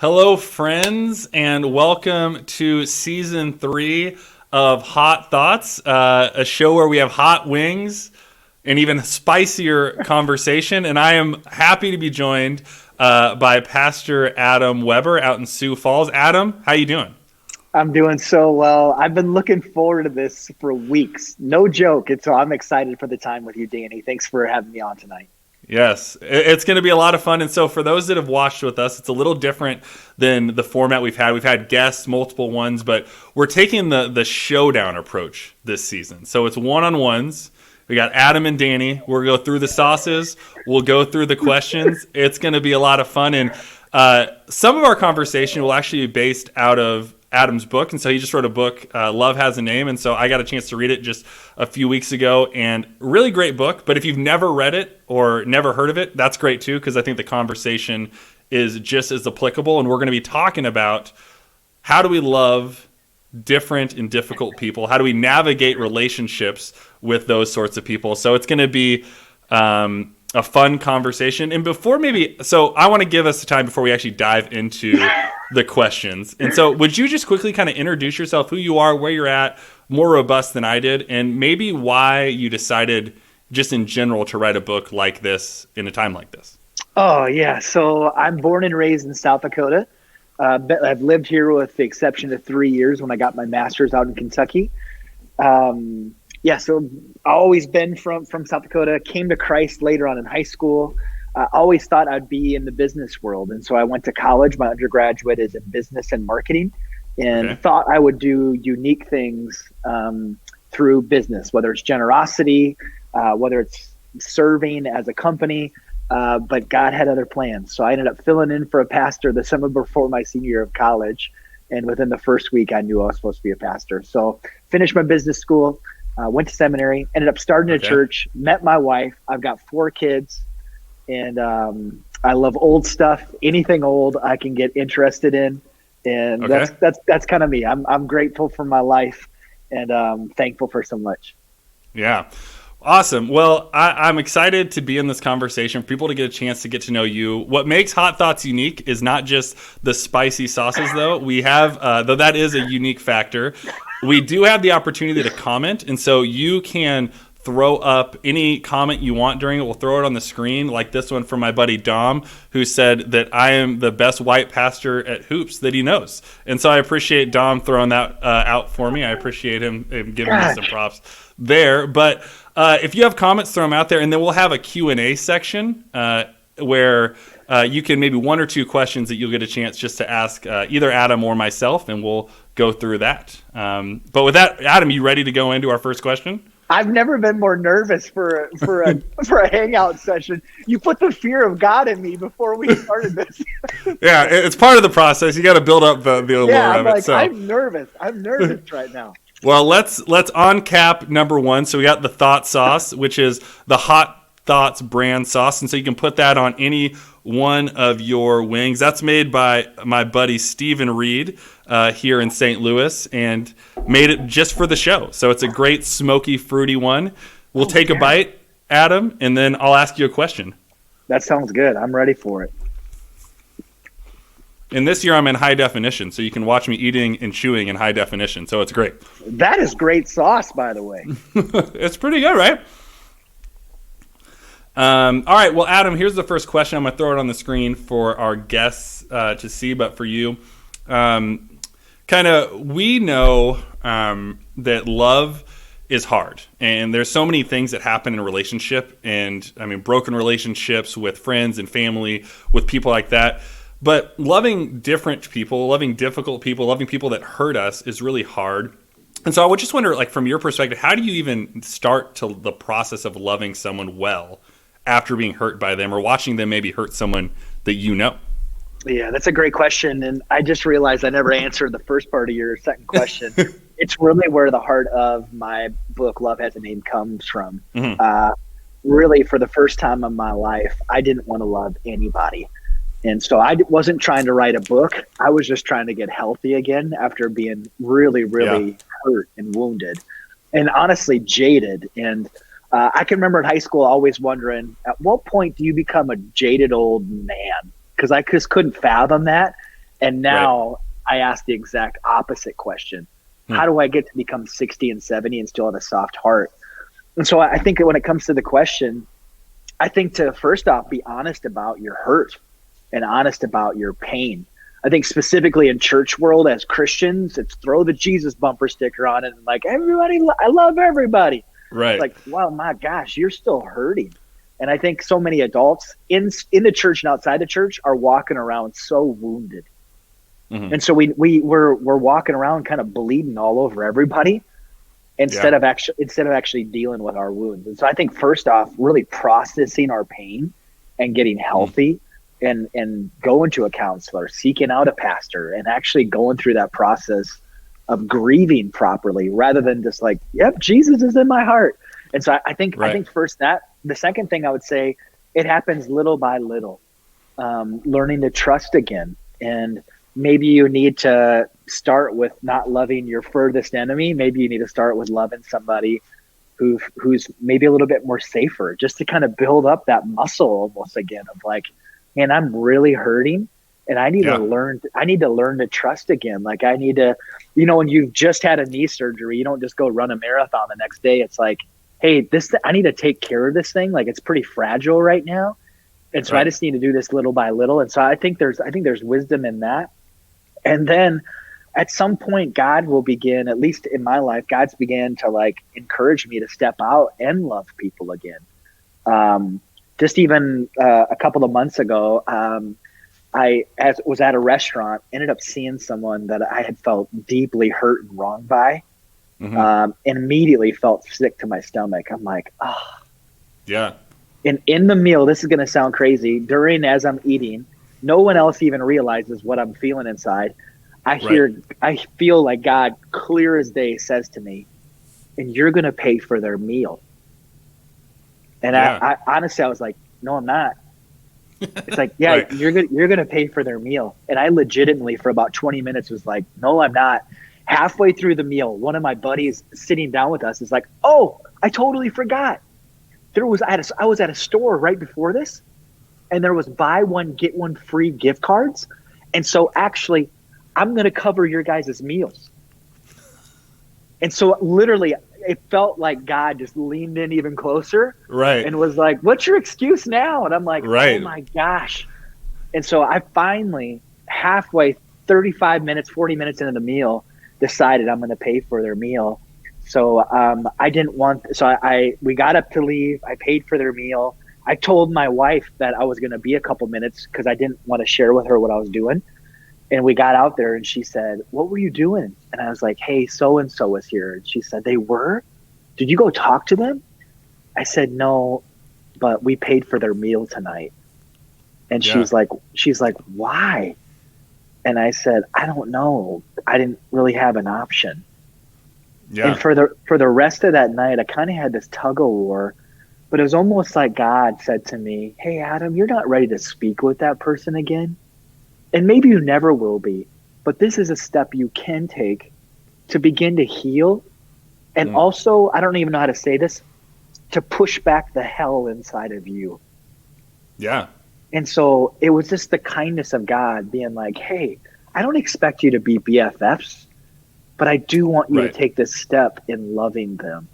Hello, friends, and welcome to season 3 of Hot Thoughts, a show where we have hot wings and even spicier conversation. And I am happy to be joined by Pastor Adam Weber out in Sioux Falls. Adam, how you doing? I'm doing so well. I've been looking forward to this for weeks. No joke. So I'm excited for the time with you, Danny. Thanks for having me on tonight. Yes, it's going to be a lot of fun. And so for those that have watched with us, it's a little different than the format we've had. We've had guests, multiple ones, but we're taking the showdown approach this season. So it's one-on-ones. We got Adam and Danny. We'll go through the sauces. We'll go through the questions. It's going to be a lot of fun. And some of our conversation will actually be based out of Adam's book. And so he just wrote a book, Love Has a Name. And so I got a chance to read it just a few weeks ago, and really great book. But if you've never read it or never heard of it, that's great too, because I think the conversation is just as applicable. And we're going to be talking about how do we love different and difficult people? How do we navigate relationships with those sorts of people? So it's going to be a fun conversation. And so I want to give us the time before we actually dive into the questions. And so would you just quickly kind of introduce yourself, who you are, where you're at, more robust than I did, and maybe why you decided just in general to write a book like this in a time like this? Oh, yeah. So I'm born and raised in South Dakota. I've lived here with the exception of 3 years when I got my master's out in Kentucky. So I've always been from South Dakota, came to Christ later on in high school. I always thought I'd be in the business world. And so I went to college. My undergraduate is in business and marketing, and thought I would do unique things through business, whether it's generosity, whether it's serving as a company. But God had other plans. So I ended up filling in for a pastor the summer before my senior year of college. And within the first week, I knew I was supposed to be a pastor. So finished my business school, went to seminary, ended up starting a church, met my wife. I've got 4 kids, and I love old stuff. Anything old I can get interested in. And that's kind of me. I'm grateful for my life and thankful for so much. Yeah. Awesome. Well, I'm excited to be in this conversation, for people to get a chance to get to know you. What makes Hot Thoughts unique is not just the spicy sauces, though. We have, though that is a unique factor, we do have the opportunity to comment. And so you can throw up any comment you want during it. We'll throw it on the screen, like this one from my buddy Dom, who said that I am the best white pastor at hoops that he knows. And so I appreciate Dom throwing that out for me. I appreciate him giving me some props there. But if you have comments, throw them out there, and then we'll have a Q&A section where you can maybe 1 or 2 questions that you'll get a chance just to ask either Adam or myself, and we'll go through that. But with that, Adam, you ready to go into our first question? I've never been more nervous for a hangout session. You put the fear of God in me before we started this. Yeah, it's part of the process. You got to build up the allure of it. So I'm nervous. I'm nervous right now. Well, let's on cap number 1. So we got the thought sauce, which is the Hot Thoughts brand sauce, and so you can put that on any one of your wings. That's made by my buddy Stephen Reed here in St. Louis, and made it just for the show. So it's a great smoky, fruity one. We'll take a bite, Adam, and then I'll ask you a question. That sounds good. I'm ready for it. And this year I'm in high definition, so you can watch me eating and chewing in high definition. So it's great. That is great sauce, by the way. It's pretty good, right? All right. Well, Adam, here's the first question. I'm going to throw it on the screen for our guests to see, but for you, we know that love is hard, and there's so many things that happen in a relationship, and I mean, broken relationships with friends and family, with people like that. But loving different people, loving difficult people, loving people that hurt us is really hard. And so I would just wonder, like, from your perspective, how do you even start to the process of loving someone well after being hurt by them, or watching them maybe hurt someone that you know? Yeah, that's a great question. And I just realized I never answered the first part of your second question. It's really where the heart of my book, Love Has a Name, comes from. Mm-hmm. Really, for the first time in my life, I didn't want to love anybody. And so I wasn't trying to write a book. I was just trying to get healthy again after being really, really hurt and wounded and honestly jaded. And I can remember in high school always wondering, at what point do you become a jaded old man? Because I just couldn't fathom that. And now I ask the exact opposite question. How do I get to become 60 and 70 and still have a soft heart? And so I think that when it comes to the question, I think to first off, be honest about your hurt and honest about your pain. I think specifically in church world as Christians, it's throw the Jesus bumper sticker on it and like, everybody, I love everybody. Right. It's like, wow, my gosh, you're still hurting. And I think so many adults in the church and outside the church are walking around so wounded. And so we're walking around kind of bleeding all over everybody instead of actually dealing with our wounds. And so I think first off, really processing our pain and getting healthy and going to a counselor, seeking out a pastor, and actually going through that process of grieving properly rather than just like, yep, Jesus is in my heart. And so I think first that. The second thing I would say, it happens little by little, learning to trust again. And maybe you need to start with not loving your furthest enemy. Maybe you need to start with loving somebody who's maybe a little bit more safer, just to kind of build up that muscle almost again of like, man, I'm really hurting and I need to learn to trust again. Like I need to, when you've just had a knee surgery, you don't just go run a marathon the next day. It's like, hey, I need to take care of this thing. Like it's pretty fragile right now. And so I just need to do this little by little. And so I think there's wisdom in that. And then at some point, God will begin, at least in my life, God's began to like encourage me to step out and love people again. Just even a couple of months ago, I was at a restaurant, ended up seeing someone that I had felt deeply hurt and wronged by, and immediately felt sick to my stomach. I'm like, oh. Yeah. And in the meal, this is going to sound crazy, as I'm eating, no one else even realizes what I'm feeling inside. I feel like God, clear as day, says to me, and you're going to pay for their meal. And I honestly, I was like, no, I'm not. It's like, yeah, you're going to pay for their meal. And I legitimately for about 20 minutes was like, no, I'm not. Halfway through the meal, one of my buddies sitting down with us is like, oh, I totally forgot. I was at a store right before this, and there was buy one, get one free gift cards. And so actually, I'm going to cover your guys' meals. And so literally, it felt like God just leaned in even closer, and was like, what's your excuse now? And I'm like, oh my gosh. And so I finally, halfway, 35 minutes, 40 minutes into the meal, decided I'm going to pay for their meal. So we got up to leave. I paid for their meal. I told my wife that I was going to be a couple minutes because I didn't want to share with her what I was doing. And we got out there and she said, what were you doing? And I was like, hey, so-and-so was here. And she said, they were? Did you go talk to them? I said, no, but we paid for their meal tonight. And she's like, why? And I said, I don't know. I didn't really have an option. Yeah. And for the rest of that night, I kind of had this tug of war, but it was almost like God said to me, hey, Adam, you're not ready to speak with that person again. And maybe you never will be, but this is a step you can take to begin to heal. And also, I don't even know how to say this, to push back the hell inside of you. Yeah. And so it was just the kindness of God being like, hey, I don't expect you to be BFFs, but I do want you to take this step in loving them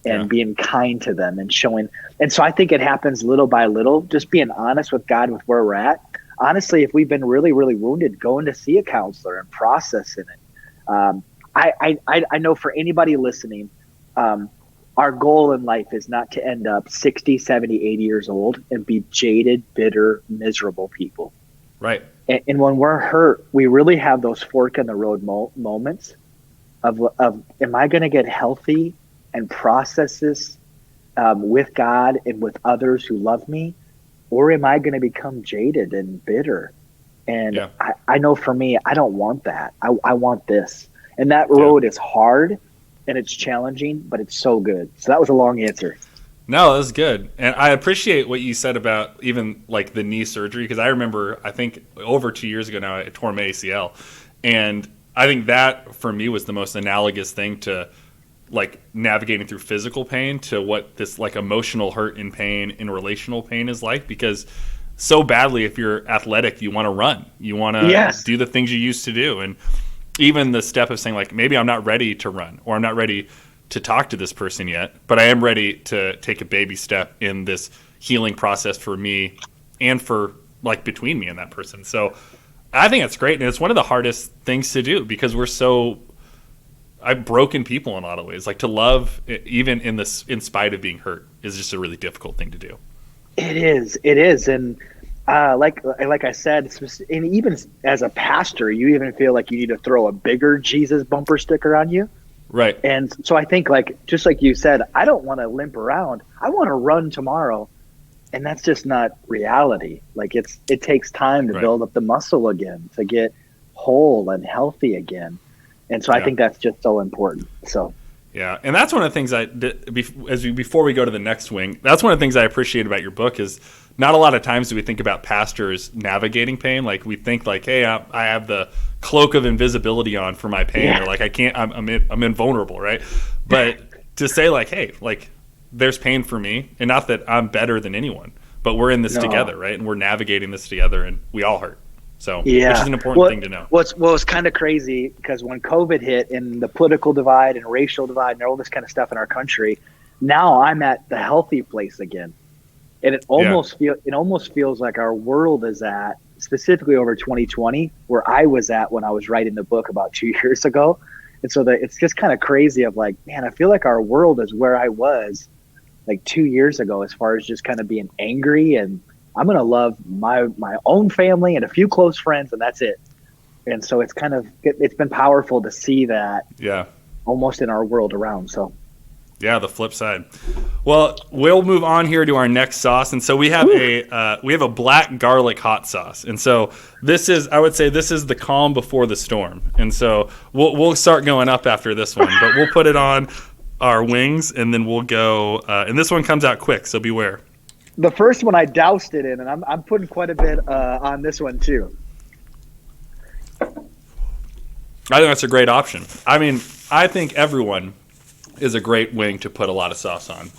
and being kind to them and showing. And so I think it happens little by little, just being honest with God with where we're at. Honestly, if we've been really, really wounded, going to see a counselor and processing it. I know for anybody listening, our goal in life is not to end up 60, 70, 80 years old and be jaded, bitter, miserable people. Right. And when we're hurt, we really have those fork in the road moments of am I going to get healthy and process this with God and with others who love me? Or am I going to become jaded and bitter? And I know for me, I don't want that. I want this. And that road is hard and it's challenging, but it's so good. So that was a long answer. No, that was good. And I appreciate what you said about even like the knee surgery, because I remember, I think over 2 years ago now, I tore my ACL. And I think that for me was the most analogous thing to like navigating through physical pain to what this like emotional hurt and pain and relational pain is like, because so badly, if you're athletic, you want to run, you want to Yes. do the things you used to do. And even the step of saying, like, maybe I'm not ready to run, or I'm not ready to talk to this person yet, but I am ready to take a baby step in this healing process for me and for, like, between me and that person. So I think it's great. And it's one of the hardest things to do, because I've broken people in a lot of ways. Like, to love, even in spite of being hurt, is just a really difficult thing to do. It is. And like I said, and even as a pastor, you even feel like you need to throw a bigger Jesus bumper sticker on you. Right. And so I think, like, just like you said, I don't want to limp around. I want to run tomorrow. And that's just not reality. Like, it takes time to build up the muscle again, to get whole and healthy again. And so I think that's just so important. So. Yeah, and that's one of the things before we go to the next wing, that's one of the things I appreciate about your book is not a lot of times do we think about pastors navigating pain. Like, we think, like, hey, I have the cloak of invisibility on for my pain, or like, I can't, I'm invulnerable, right? But to say, like, hey, like, there's pain for me, and not that I'm better than anyone, but we're in this together, right? And we're navigating this together, and we all hurt. So, which is an important thing to know. It's kind of crazy, because when COVID hit and the political divide and racial divide and all this kind of stuff in our country, now I'm at the healthy place again. And it almost feels like our world is at, specifically over 2020, where I was at when I was writing the book about 2 years ago. And so it's just kind of crazy of, like, man, I feel like our world is where I was like 2 years ago, as far as just kind of being angry, and I'm going to love my own family and a few close friends, and that's it. And so it's been powerful to see that almost in our world around. So. Yeah, the flip side. Well, we'll move on here to our next sauce, and so we have a black garlic hot sauce, and so I would say this is the calm before the storm, and so we'll start going up after this one, but we'll put it on our wings, and then we'll go. And this one comes out quick, so beware. The first one I doused it in, and I'm putting quite a bit on this one too. I think that's a great option. I mean, I think everyone is a great wing to put a lot of sauce on.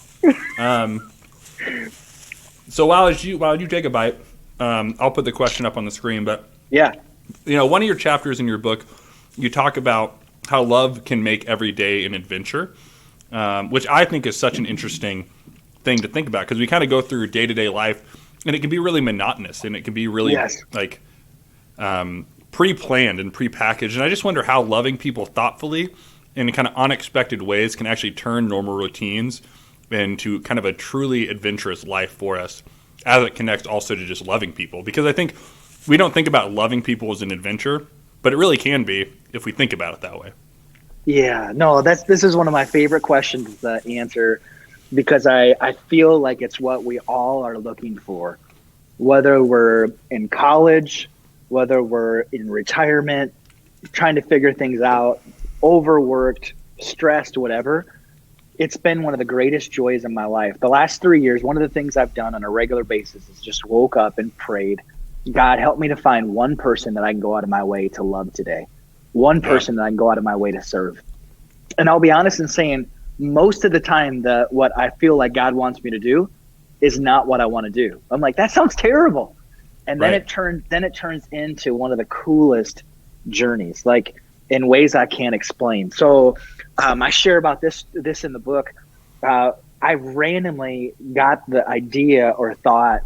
So while you take a bite, I'll put the question up on the screen. But one of your chapters in your book, you talk about how love can make every day an adventure, which I think is such an interesting thing to think about, because we kind of go through day-to-day life, and it can be really monotonous, and it can be really like pre-planned and pre-packaged. And I just wonder how loving people thoughtfully in kind of unexpected ways can actually turn normal routines into kind of a truly adventurous life for us, as it connects also to just loving people. Because I think we don't think about loving people as an adventure, but it really can be if we think about it that way. Yeah, no, this is one of my favorite questions to answer, because I feel like it's what we all are looking for, whether we're in college, whether we're in retirement, trying to figure things out, overworked, stressed, whatever. It's been one of the greatest joys in my life. The last 3 years, one of the things I've done on a regular basis is just woke up and prayed, God, help me to find one person that I can go out of my way to love today. One person that I can go out of my way to serve. And I'll be honest in saying, most of the time, what I feel like God wants me to do is not what I want to do. I'm like, that sounds terrible. And then it turns into one of the coolest journeys, like in ways I can't explain. So I share about this in the book. I randomly got the idea or thought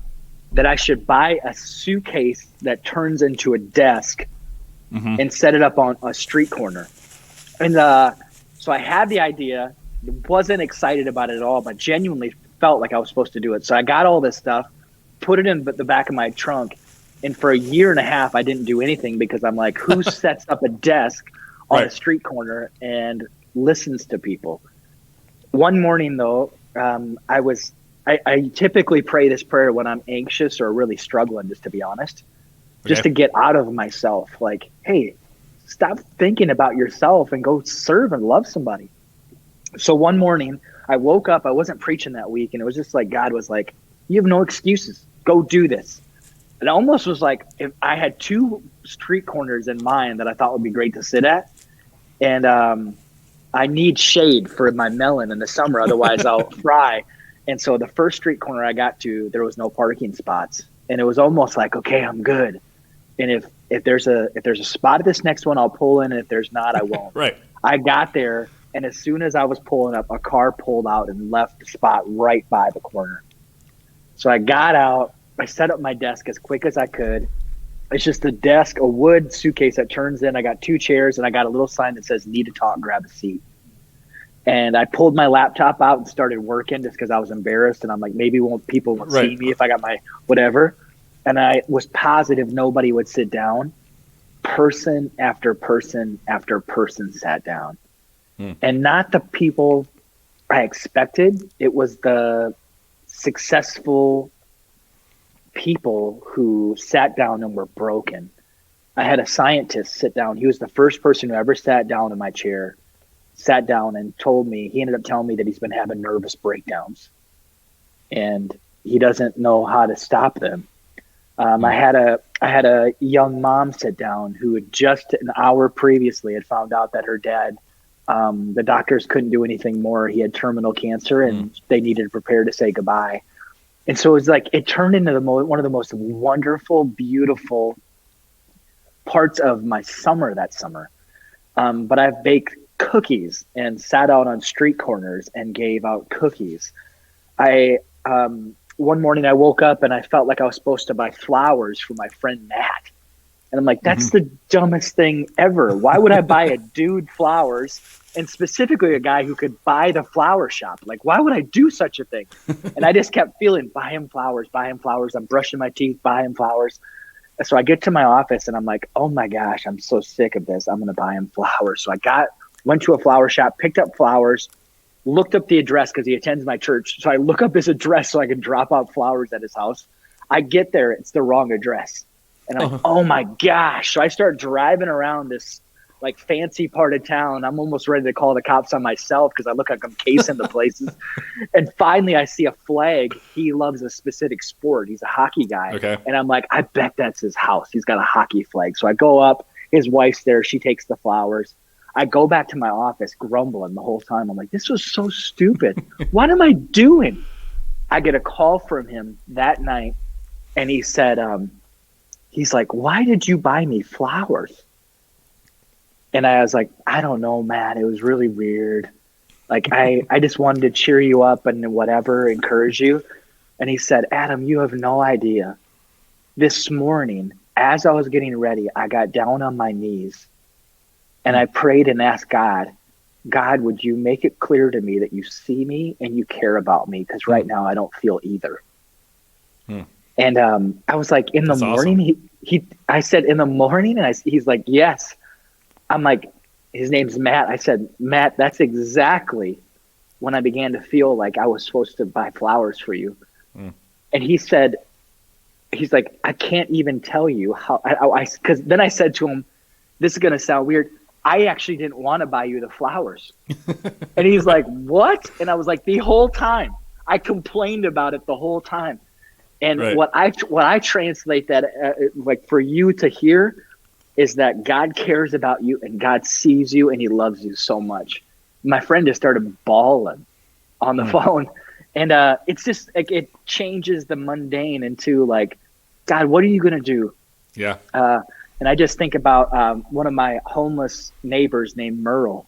that I should buy a suitcase that turns into a desk and set it up on a street corner. And so I had the idea, wasn't excited about it at all, but genuinely felt like I was supposed to do it. So I got all this stuff, put it in the back of my trunk. And for a year and a half, I didn't do anything, because I'm like, who sets up a desk on a street corner and listens to people? One morning, though, I typically pray this prayer when I'm anxious or really struggling, just to be honest, just to get out of myself. Like, hey, stop thinking about yourself and go serve and love somebody. So one morning I woke up, I wasn't preaching that week, and it was just like, God was like, you have no excuses. Go do this. It almost was like if I had two street corners in mind that I thought would be great to sit at. And I need shade for my melon in the summer, otherwise I'll fry. And so the first street corner I got to, there was no parking spots. and it was almost like, okay, I'm good. And if there's a spot at this next one, I'll pull in, and if there's not, I won't. Right. I got there, and as soon as I was pulling up, a car pulled out and left the spot right by the corner. So I got out, I set up my desk as quick as I could. It's just a desk, a wood suitcase that turns in. I got 2 chairs, and I got a little sign that says "Need to talk, grab a seat." And I pulled my laptop out and started working just because I was embarrassed. And I'm like, maybe people won't see me if I got my whatever. And I was positive nobody would sit down. Person after person after person sat down. And not the people I expected. It was the successful people who sat down and were broken. I had a scientist sit down. He was the first person who ever sat down in my chair, sat down and told me, he ended up telling me that he's been having nervous breakdowns and he doesn't know how to stop them. I had a young mom sit down who had just an hour previously had found out that her dad, the doctors couldn't do anything more. He had terminal cancer and they needed to prepare to say goodbye. And so it was like, it turned into one of the most wonderful, beautiful parts of my summer that summer. But I've baked cookies and sat out on street corners and gave out cookies. One morning I woke up and I felt like I was supposed to buy flowers for my friend Matt. And I'm like, that's the dumbest thing ever. Why would I buy a dude flowers, and specifically a guy who could buy the flower shop? Like, why would I do such a thing? And I just kept feeling, buy him flowers, buy him flowers. I'm brushing my teeth, buy him flowers. So I get to my office and I'm like, oh my gosh, I'm so sick of this. I'm going to buy him flowers. So I went to a flower shop, picked up flowers, looked up the address because he attends my church. So I look up his address so I can drop out flowers at his house. I get there, it's the wrong address. And I'm like, oh my gosh. So I start driving around this like fancy part of town. I'm almost ready to call the cops on myself because I look like I'm casing the places. And finally I see a flag. He loves a specific sport. He's a hockey guy. Okay. And I'm like, I bet that's his house. He's got a hockey flag. So I go up, his wife's there. She takes the flowers. I go back to my office grumbling the whole time. I'm like, this was so stupid. What am I doing? I get a call from him that night and he said, he's like, why did you buy me flowers? And I was like, I don't know, Matt. It was really weird. Like, I just wanted to cheer you up and whatever, encourage you. And he said, Adam, you have no idea. This morning, as I was getting ready, I got down on my knees and I prayed and asked God, would you make it clear to me that you see me and you care about me? Because right now I don't feel either. And I was like, in the morning, awesome. I said, in the morning, and he's like, yes. I'm like, his name's Matt. I said, Matt, that's exactly when I began to feel like I was supposed to buy flowers for you. And he said, he's like, I can't even tell you how, because then I said to him, this is going to sound weird. I actually didn't want to buy you the flowers. And he's like, what? And I was like, the whole time I complained about it the whole time. And right. what I translate that like for you to hear is that God cares about you and God sees you and he loves you so much. My friend just started bawling on the phone. And it's just like, it changes the mundane into like, God, what are you going to do? Yeah. And I just think about one of my homeless neighbors named Merle,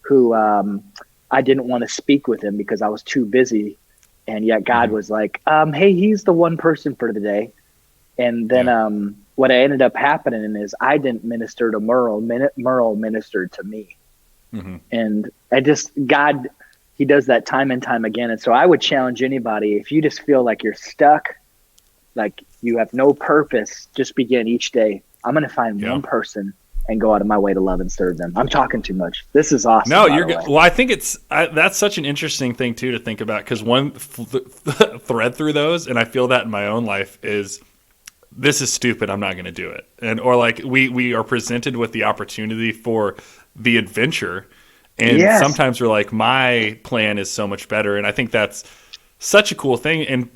who I didn't want to speak with him because I was too busy. And yet God was like, hey, he's the one person for the day. And then what ended up happening is I didn't minister to Merle. Merle ministered to me. And God, he does that time and time again. And so I would challenge anybody, if you just feel like you're stuck, like you have no purpose, just begin each day. I'm going to find one person and go out of my way to love and serve them. I'm talking too much. This is awesome. No, you're good. Well, I think that's such an interesting thing too to think about, because one thread through those, and I feel that in my own life, is this is stupid. I'm not going to do it. Or like we are presented with the opportunity for the adventure, and sometimes we're like, my plan is so much better. And I think that's such a cool thing, and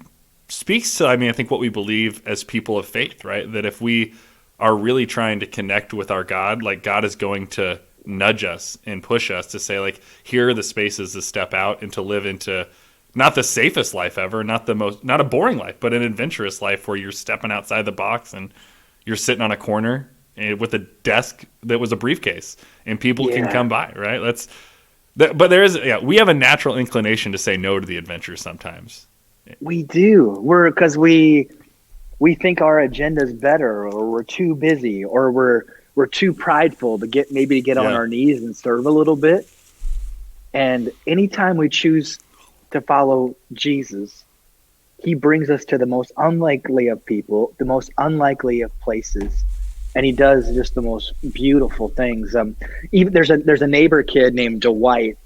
speaks to, I think what we believe as people of faith, right? That if we are really trying to connect with our God, like God is going to nudge us and push us to say, like, here are the spaces to step out and to live into not the safest life ever, not a boring life, but an adventurous life where you're stepping outside the box and you're sitting on a corner with a desk that was a briefcase and people can come by, right? But we have a natural inclination to say no to the adventure sometimes. We do. Because we think our agenda's better, or we're too busy, or we're too prideful to get on our knees and serve a little bit. And anytime we choose to follow Jesus, he brings us to the most unlikely of people, the most unlikely of places, and he does just the most beautiful things. Even there's a neighbor kid named Dwight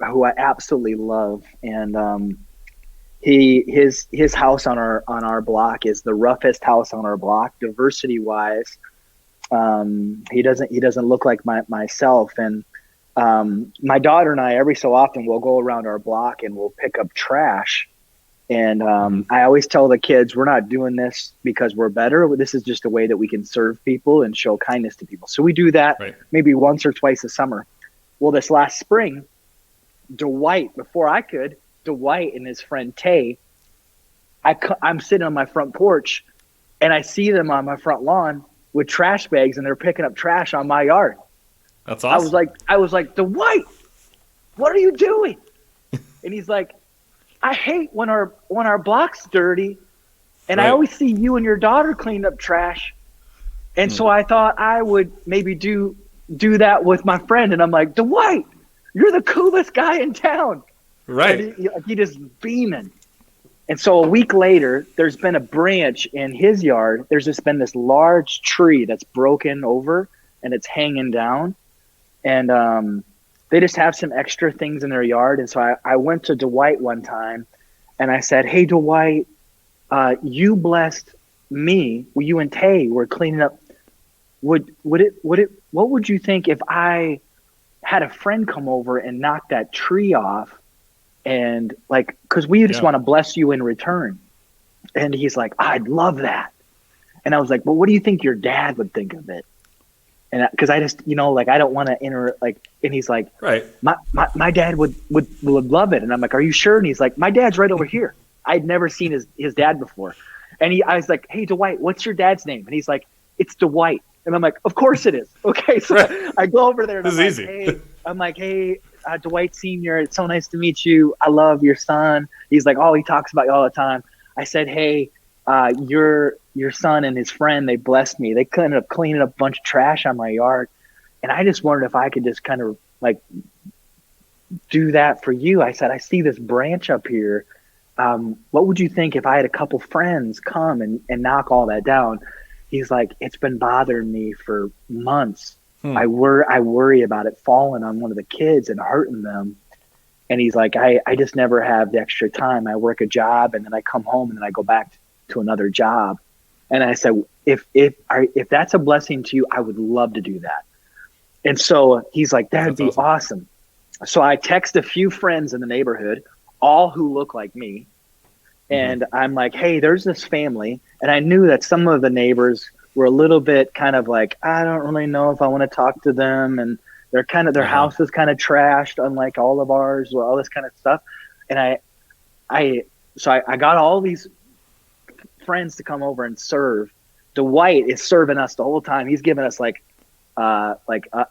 who I absolutely love, and his house on our block is the roughest house on our block, diversity wise. He doesn't look like myself, and my daughter and I every so often will go around our block and we'll pick up trash. And I always tell the kids, we're not doing this because we're better. This is just a way that we can serve people and show kindness to people. So we do that maybe once or twice a summer. Well, this last spring, Dwight and his friend Tay, I'm sitting on my front porch and I see them on my front lawn with trash bags, and they're picking up trash on my yard. That's awesome. I was like, Dwight, what are you doing? And he's like, I hate when our block's dirty, and I always see you and your daughter clean up trash. And so I thought I would maybe do that with my friend. And I'm like, Dwight, you're the coolest guy in town. Right. He just beaming. And so a week later, there's been a branch in his yard. There's just been this large tree that's broken over and it's hanging down. And they just have some extra things in their yard. And so I went to Dwight one time and I said, hey, Dwight, you blessed me. You and Tay were cleaning up. What would you think if I had a friend come over and knock that tree off? And cause we just want to bless you in return. And he's like, I'd love that. And I was like, well, what do you think your dad would think of it? And cause I just, I don't want to and he's like, right. My dad would love it. And I'm like, are you sure? And he's like, my dad's right over here. I'd never seen his dad before. And I was like, hey, Dwight, what's your dad's name? And he's like, it's Dwight. And I'm like, of course it is. Okay. So I go over there and I'm like, hey, Dwight Sr., it's so nice to meet you. I love your son. He's like, oh, he talks about you all the time. I said, hey, your son and his friend, they blessed me. They ended up cleaning up a bunch of trash on my yard. And I just wondered if I could just kind of do that for you. I said, I see this branch up here. What would you think if I had a couple friends come and knock all that down? He's like, it's been bothering me for months. I worry about it falling on one of the kids and hurting them. And he's like, I just never have the extra time. I work a job and then I come home and then I go back to another job. And I said, if that's a blessing to you, I would love to do that. And so he's like, that'd be awesome. So I text a few friends in the neighborhood, all who look like me. And I'm like, hey, there's this family. And I knew that some of the neighbors were a little bit kind of like, I don't really know if I want to talk to them. And they're kind of, their house is kind of trashed, unlike all of ours, all this kind of stuff. And I got all these friends to come over and serve. Dwight is serving us the whole time. He's giving us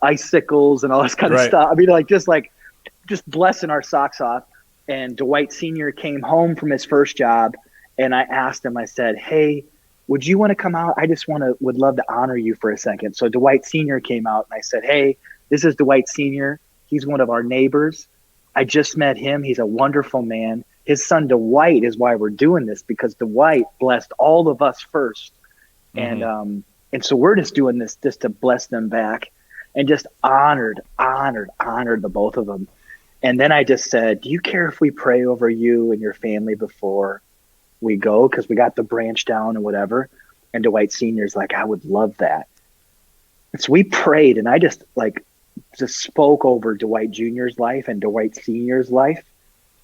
icicles and all this kind of stuff. I mean, just blessing our socks off. And Dwight Sr. came home from his first job, and I asked him, I said, hey, would you want to come out? I just would love to honor you for a second. So Dwight Sr. came out, and I said, hey, this is Dwight Sr. He's one of our neighbors. I just met him. He's a wonderful man. His son Dwight is why we're doing this, because Dwight blessed all of us first. And so we're just doing this just to bless them back, and just honored the both of them. And then I just said, do you care if we pray over you and your family before we go? Because we got the branch down and whatever. And Dwight Sr.'s like, I would love that. And so we prayed, and I just spoke over Dwight Jr.'s life and Dwight Sr.'s life,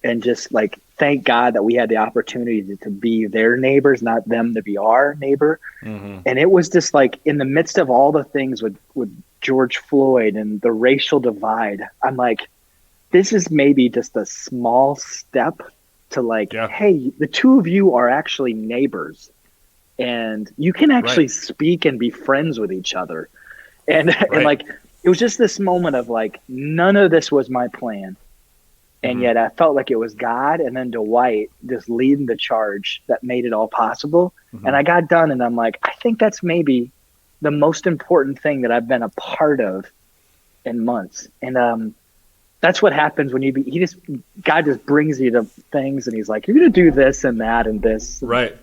and just thank God that we had the opportunity to be their neighbors, not them to be our neighbor. And it was just in the midst of all the things with George Floyd and the racial divide, I'm like, this is maybe just a small step to like, Yeah. hey, the two of you are actually neighbors and you can actually Right. speak and be friends with each other. And and Right. like it was just this moment of like none of this was my plan. And Mhm. yet I felt like it was God and then Dwight just leading the charge that made it all possible. And Mhm. I got done and I'm like, I think that's maybe the most important thing that I've been a part of in months. And that's what happens when God just brings you to things and he's like, you're going to do this and that and this. Right.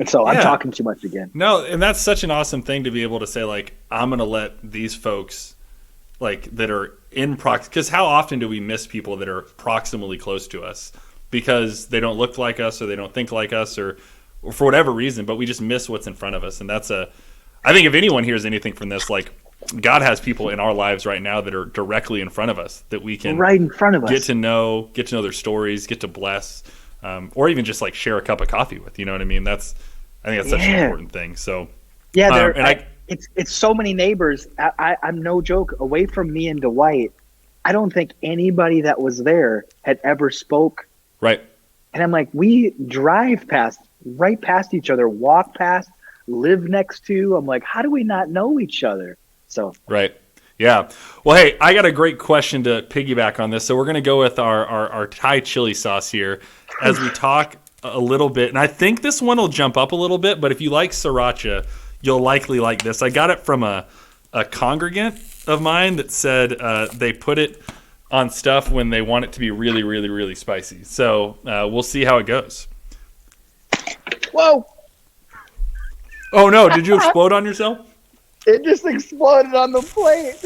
And so I'm Yeah. talking too much again. No, and that's such an awesome thing to be able to say, like, I'm going to let these folks, like, that are in because how often do we miss people that are proximally close to us because they don't look like us or they don't think like us or for whatever reason, but we just miss what's in front of us. And I think if anyone hears anything from this, like, God has people in our lives right now that are directly in front of us that we can Right in front of us. get to know their stories, get to bless, or even just like share a cup of coffee with. You know what I mean? I think that's such an important thing. So Yeah, and it's so many neighbors. I'm no joke. Away from me and Dwight, I don't think anybody that was there had ever spoke. right, And I'm like, we drive right past each other, walk past, live next to. I'm like, how do we not know each other? So right, yeah. Well, hey, I got a great question to piggyback on this. So we're gonna go with our Thai chili sauce here as we talk a little bit, and I think this one will jump up a little bit. But if you like sriracha, you'll likely like this. I got it from a congregant of mine that said they put it on stuff when they want it to be really, really, really spicy. So we'll see how it goes. whoa, Oh no! Did you explode on yourself? it just exploded on the plate.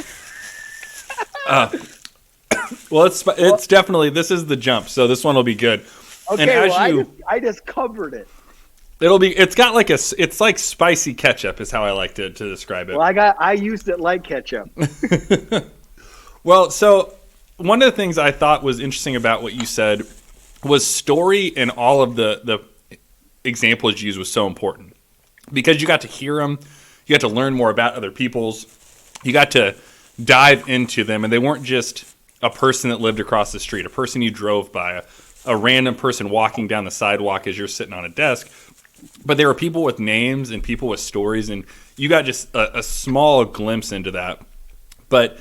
Well, it's definitely, this is the jump. So this one will be good. Okay, And as well, I just covered it. it's got like it's like spicy ketchup is how I like to describe it. Well, I used it like ketchup. Well, so one of the things I thought was interesting about what you said was story, and all of the examples you used was so important because you got to hear them, you got to learn more about other people's, you got to dive into them, and they weren't just a person that lived across the street, a person you drove by, a random person walking down the sidewalk as you're sitting on a desk, but there were people with names and people with stories, and you got just a small glimpse into that. But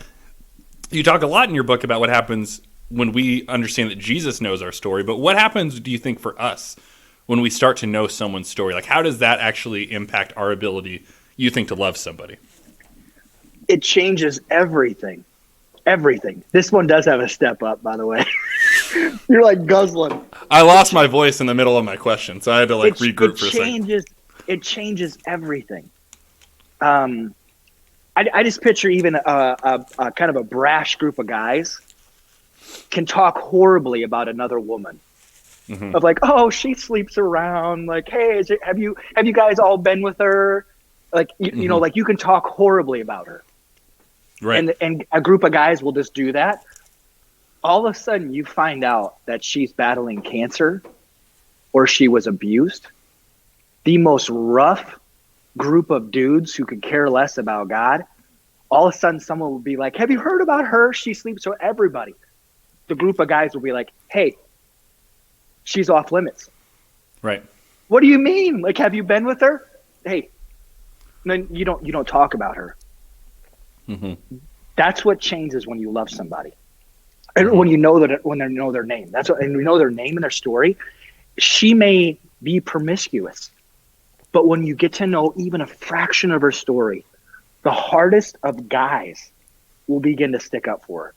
you talk a lot in your book about what happens when we understand that Jesus knows our story, but what happens, do you think, for us when we start to know someone's story? Like, how does that actually impact our ability, you think, to love somebody? It changes everything. Everything. This one does have a step up, by the way. You're like guzzling. I lost my voice in the middle of my question, so I had to like regroup for a second. It changes everything. I just picture even a kind of a brash group of guys can talk horribly about another woman. Mm-hmm. Of like, oh, she sleeps around. Like, hey, have you guys all been with her? Like, you know, like you can talk horribly about her. Right. And a group of guys will just do that. All of a sudden, you find out that she's battling cancer or she was abused. The most rough group of dudes who could care less about God. All of a sudden, someone will be like, have you heard about her? She sleeps with everybody. The group of guys will be like, hey, she's off limits. Right. What do you mean? Like, have you been with her? Hey, then you don't talk about her. Mm-hmm. That's what changes when you love somebody. And when you know when they know their name, and you know their name and their story. She may be promiscuous, but when you get to know even a fraction of her story, the hardest of guys will begin to stick up for her.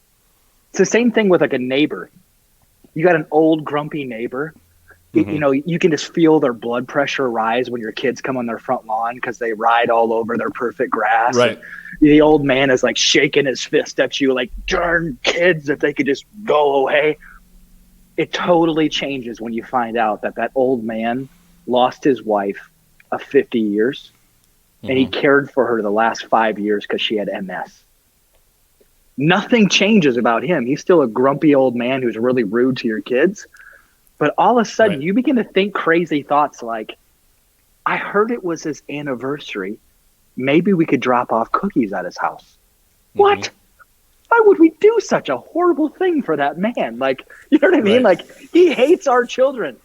It's the same thing with like a neighbor. You got an old grumpy neighbor. You know, you can just feel their blood pressure rise when your kids come on their front lawn because they ride all over their perfect grass. Right. And the old man is like shaking his fist at you like, darn kids, if they could just go away. It totally changes when you find out that old man lost his wife of 50 years and he cared for her the last 5 years because she had MS. Nothing changes about him. He's still a grumpy old man who's really rude to your kids. But all of a sudden, you begin to think crazy thoughts like, I heard it was his anniversary. Maybe we could drop off cookies at his house. What? why would we do such a horrible thing for that man? Like, you know what I mean? Right. Like, he hates our children.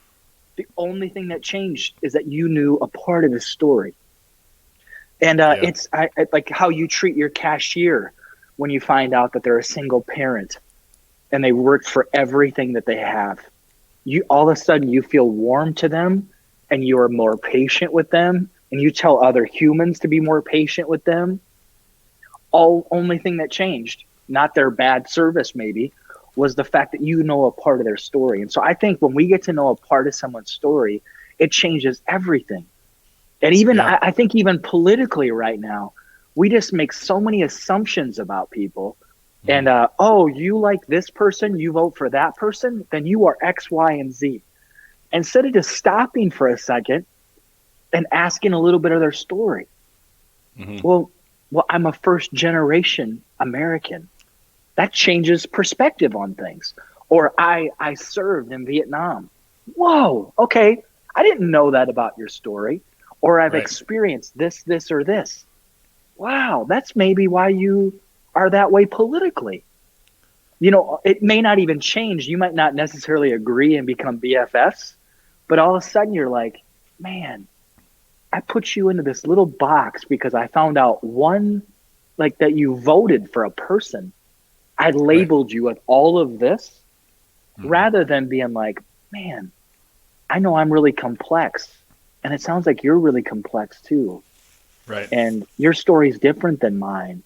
The only thing that changed is that you knew a part of his story. And it's like how you treat your cashier when you find out that they're a single parent and they work for everything that they have. You all of a sudden you feel warm to them and you are more patient with them, and you tell other humans to be more patient with them. Only thing that changed, not their bad service maybe, was the fact that you know a part of their story. And so I think when we get to know a part of someone's story, it changes everything. And even I think even politically right now, we just make so many assumptions about people. And you like this person, you vote for that person, then you are X, Y, and Z. Instead of just stopping for a second and asking a little bit of their story. Well, I'm a first generation American. That changes perspective on things. Or I served in Vietnam. Whoa, okay. I didn't know that about your story. Or I've experienced this, or this. Wow, that's maybe why you are that way politically. You know, it may not even change. You might not necessarily agree and become BFFs, but all of a sudden you're like, man, I put you into this little box because I found out that you voted for a person. I labeled you with all of this rather than being like, man, I know I'm really complex. And it sounds like you're really complex too. Right. And your story's different than mine.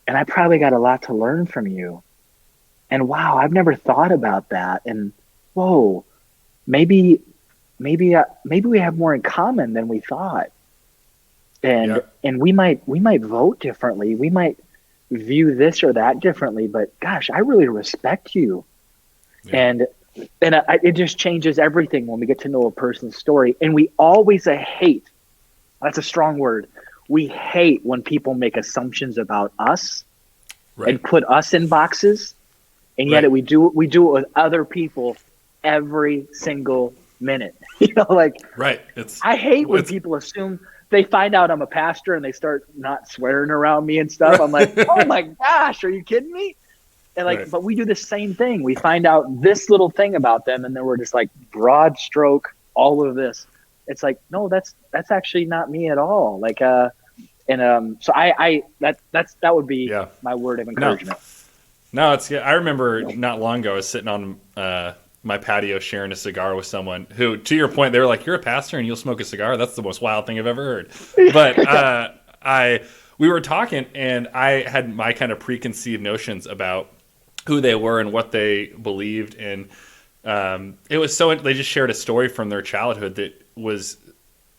And I probably got a lot to learn from you. And wow, I've never thought about that. And whoa, maybe we have more in common than we thought. And we might vote differently. We might view this or that differently, but gosh, I really respect you. And it just changes everything when we get to know a person's story. And we always hate, that's a strong word, we hate when people make assumptions about us and put us in boxes. And yet we do it with other people every single minute. You know, like, I hate when people assume, they find out I'm a pastor and they start not swearing around me and stuff. I'm like, oh my gosh, are you kidding me? And but we do the same thing. We find out this little thing about them, and then we're just like, broad stroke, all of this. It's like, no, that's actually not me at all. Like, so that would be my word of encouragement. No, I remember not long ago I was sitting on my patio sharing a cigar with someone who, to your point, they were like, you're a pastor and you'll smoke a cigar? That's the most wild thing I've ever heard. But we were talking, and I had my kind of preconceived notions about who they were and what they believed. And it was they just shared a story from their childhood that was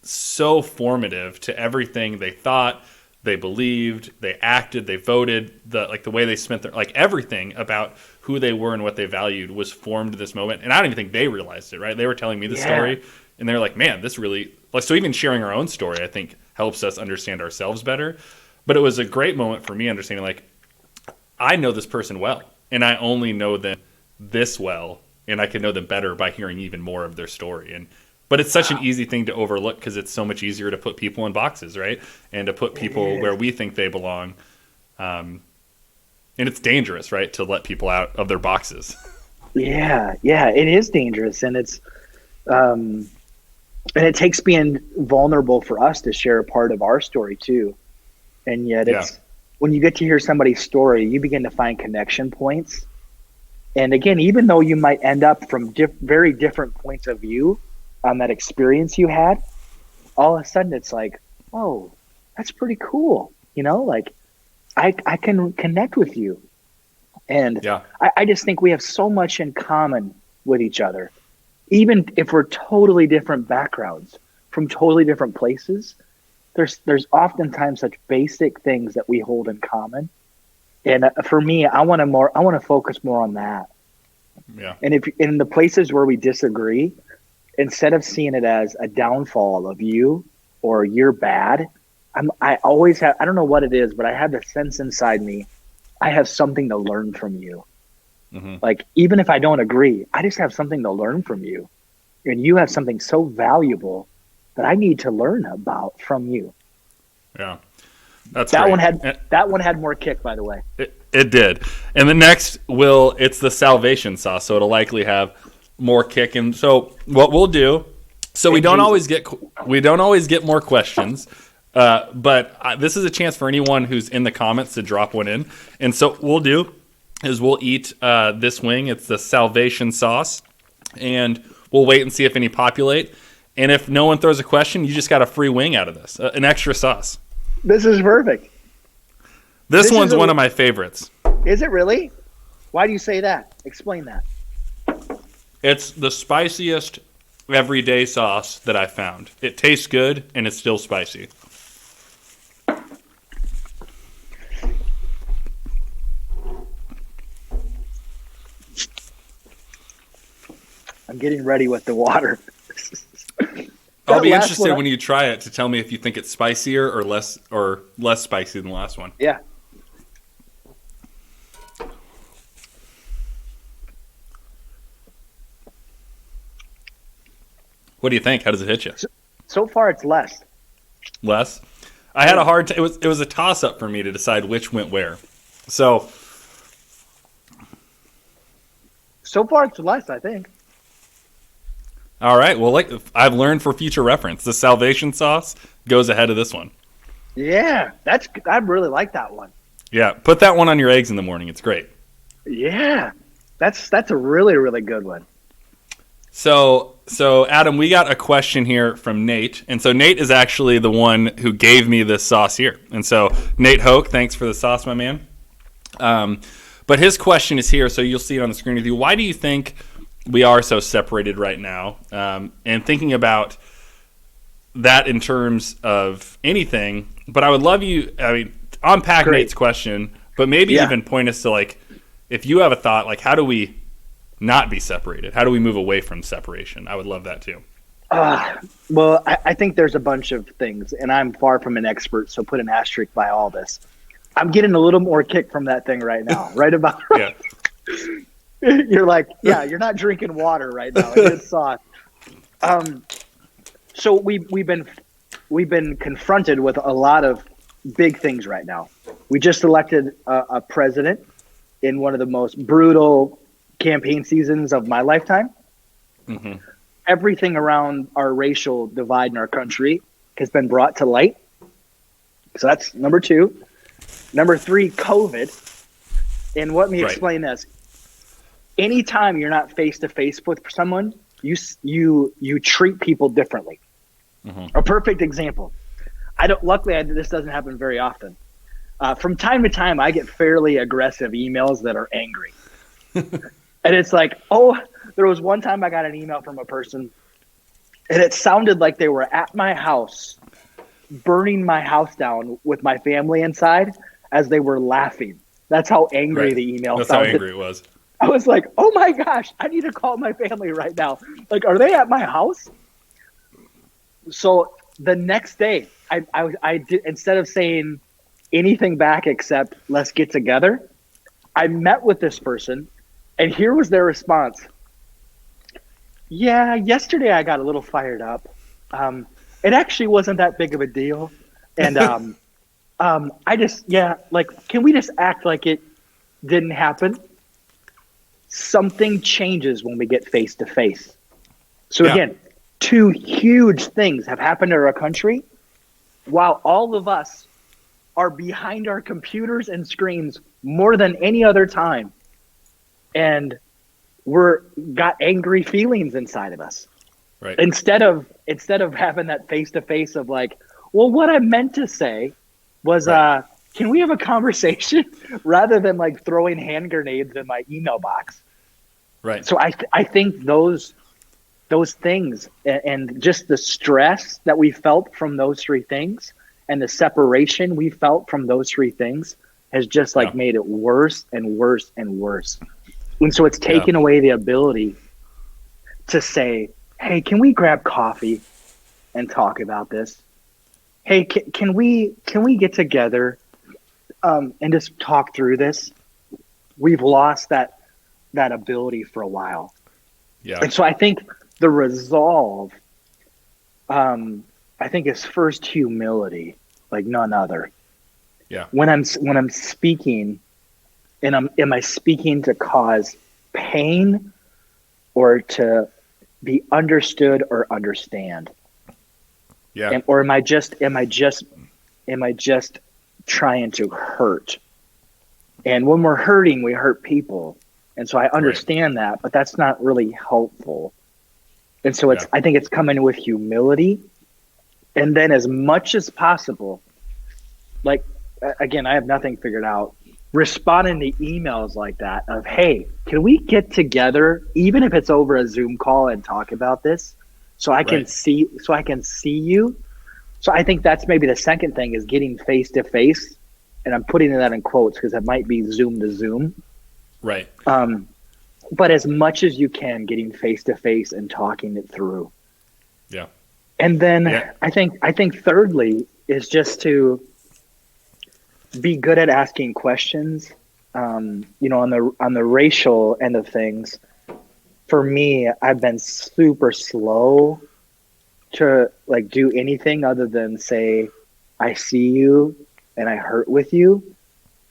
so formative to everything they thought, they believed, they acted, they voted, the way they spent their, like, everything about who they were and what they valued was formed to this moment. And I don't even think they realized it, right? They were telling me the story, and they're like, man, this really, like, so even sharing our own story, I think, helps us understand ourselves better. But it was a great moment for me understanding, like, I know this person well, and I only know them this well, and I can know them better by hearing even more of their story. But it's such an easy thing to overlook because it's so much easier to put people in boxes, right? And to put people where we think they belong. And it's dangerous, right, to let people out of their boxes. Yeah, it is dangerous. And it's and it takes being vulnerable for us to share a part of our story too. And yet it's when you get to hear somebody's story, you begin to find connection points. And again, even though you might end up from very different points of view on that experience you had, all of a sudden it's like, oh, that's pretty cool. You know, like I can connect with you. And I just think we have so much in common with each other. Even if we're totally different backgrounds from totally different places, there's oftentimes such basic things that we hold in common. And for me, I want to focus more on that. Yeah. And if in the places where we disagree, instead of seeing it as a downfall of you or you're bad, I always have, I don't know what it is, but I have the sense inside me, I have something to learn from you. Mm-hmm. Like, even if I don't agree, I just have something to learn from you. And you have something so valuable that I need to learn from you. Yeah. That's that great. one had more kick, by the way. It It did. And the next it's the salvation sauce, so it'll likely have more kick. And so what we'll do, so we don't always get more questions, but this is a chance for anyone who's in the comments to drop one in. And so what we'll do is we'll eat this wing. It's the salvation sauce, and we'll wait and see if any populate. And if no one throws a question, you just got a free wing out of this, an extra sauce. This is perfect. This one's one of my favorites. Is it really? Why do you say that? Explain that. It's the spiciest everyday sauce that I found. It tastes good, and it's still spicy. I'm getting ready with the water. I'll be interested when you try it to tell me if you think it's spicier or less spicy than the last one. Yeah. What do you think? How does it hit you? So far, it's less. Less? I had a hard time. It was a toss-up for me to decide which went where. So far, it's less, I think. All right. Well, like I've learned for future reference, the salvation sauce goes ahead of this one. Yeah, I really like that one. Yeah, put that one on your eggs in the morning. It's great. Yeah, that's a really, really good one. So Adam, we got a question here from Nate, and so Nate is actually the one who gave me this sauce here. And so Nate Hoke, thanks for the sauce, my man. But his question is here, so you'll see it on the screen with you. Why do you think we are so separated right now? And thinking about that in terms of anything, but I would love you, unpack Great. Nate's question, but maybe even point us to, like, if you have a thought, like, how do we not be separated? How do we move away from separation? I would love that too. Well, I think there's a bunch of things, and I'm far from an expert, so put an asterisk by all this. I'm getting a little more kick from that thing right now, right about right. Yeah. You're like, you're not drinking water right now. It's sauce. So we've been confronted with a lot of big things right now. We just elected a president in one of the most brutal campaign seasons of my lifetime. Mm-hmm. Everything around our racial divide in our country has been brought to light. So that's number 2. Number 3, COVID. And let me explain this. Anytime you're not face to face with someone, you treat people differently. Mm-hmm. A perfect example. Luckily, this doesn't happen very often. From time to time, I get fairly aggressive emails that are angry. And it's like, there was one time I got an email from a person, and it sounded like they were at my house, burning my house down with my family inside as they were laughing. That's how angry the email sounded. That's how angry it was. I was like, oh my gosh, I need to call my family right now. Like, are they at my house? So the next day, I did, instead of saying anything back except let's get together, I met with this person, and here was their response. Yeah, yesterday I got a little fired up. It actually wasn't that big of a deal. And can we just act like it didn't happen? Something changes when we get face to face. So again, 2 huge things have happened in our country while all of us are behind our computers and screens more than any other time. And we're got angry feelings inside of us. Right. Instead of having that face to face of like, well, what I meant to say was, can we have a conversation rather than like throwing hand grenades in my email box? Right. So I think those things and just the stress that we felt from those 3 things and the separation we felt from those 3 things has just made it worse and worse and worse. And so it's taken away the ability to say, hey, can we grab coffee and talk about this? Hey, can we get together and just talk through this? We've lost that ability for a while. Yeah. And so I think the resolve, is first humility, like none other. Yeah. When I'm speaking, And am I speaking to cause pain or to be understood or understand? Yeah. Or am I just trying to hurt? And when we're hurting, we hurt people. And so I understand that, but that's not really helpful. And so I think it's coming with humility. And then as much as possible, like, again, I have nothing figured out. Responding to emails like that of, hey, can we get together, even if it's over a Zoom call, and talk about this so I can see you. So I think that's maybe the second thing, is getting face to face. And I'm putting that in quotes because it might be Zoom to Zoom. Right. But as much as you can, getting face to face and talking it through. Yeah. And then I think thirdly is just to be good at asking questions. On the racial end of things, for me, I've been super slow to like do anything other than say, I see you and I hurt with you,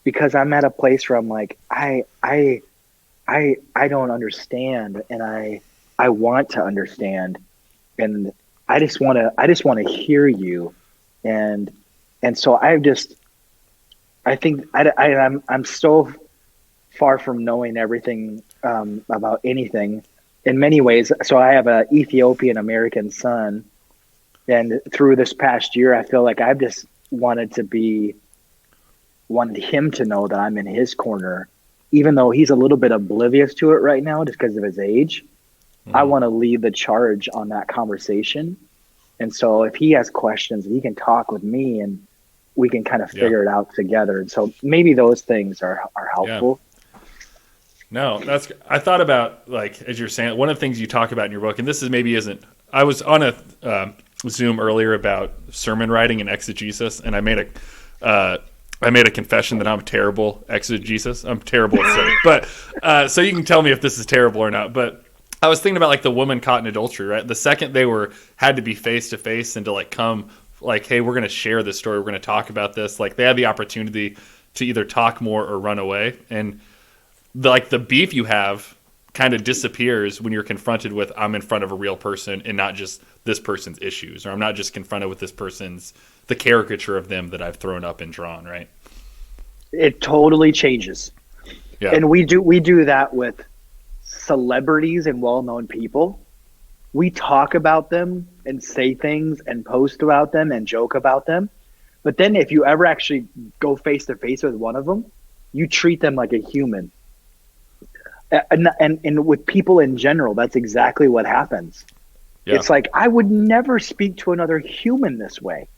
because I'm at a place where I'm like, I don't understand, and I want to understand, and I just want to hear you, and so I think I'm so far from knowing everything about anything in many ways. So I have an Ethiopian American son, and through this past year, I feel like I've just wanted him to know that I'm in his corner, even though he's a little bit oblivious to it right now just because of his age. I want to lead the charge on that conversation. And so if he has questions, he can talk with me and we can kind of figure it out together. And so maybe those things are helpful. No, I thought about, like, as you're saying, one of the things you talk about in your book, and this is maybe isn't, I was on a Zoom earlier about sermon writing and exegesis, and I made a confession that I'm terrible exegesis. I'm terrible at saying, but so you can tell me if this is terrible or not. But I was thinking about like the woman caught in adultery, right? The second they had to be face to face and to like come, like, hey, we're going to share this story, we're going to talk about this. Like they had the opportunity to either talk more or run away, and the beef you have kind of disappears when you're confronted with, I'm in front of a real person and not just this person's issues, or I'm not just confronted with the caricature of them that I've thrown up and drawn, right? It totally changes. Yeah. And we do that with celebrities and well-known people. We talk about them and say things and post about them and joke about them. But then if you ever actually go face to face with one of them, you treat them like a human. And with people in general, that's exactly what happens. Yeah. It's like, I would never speak to another human this way.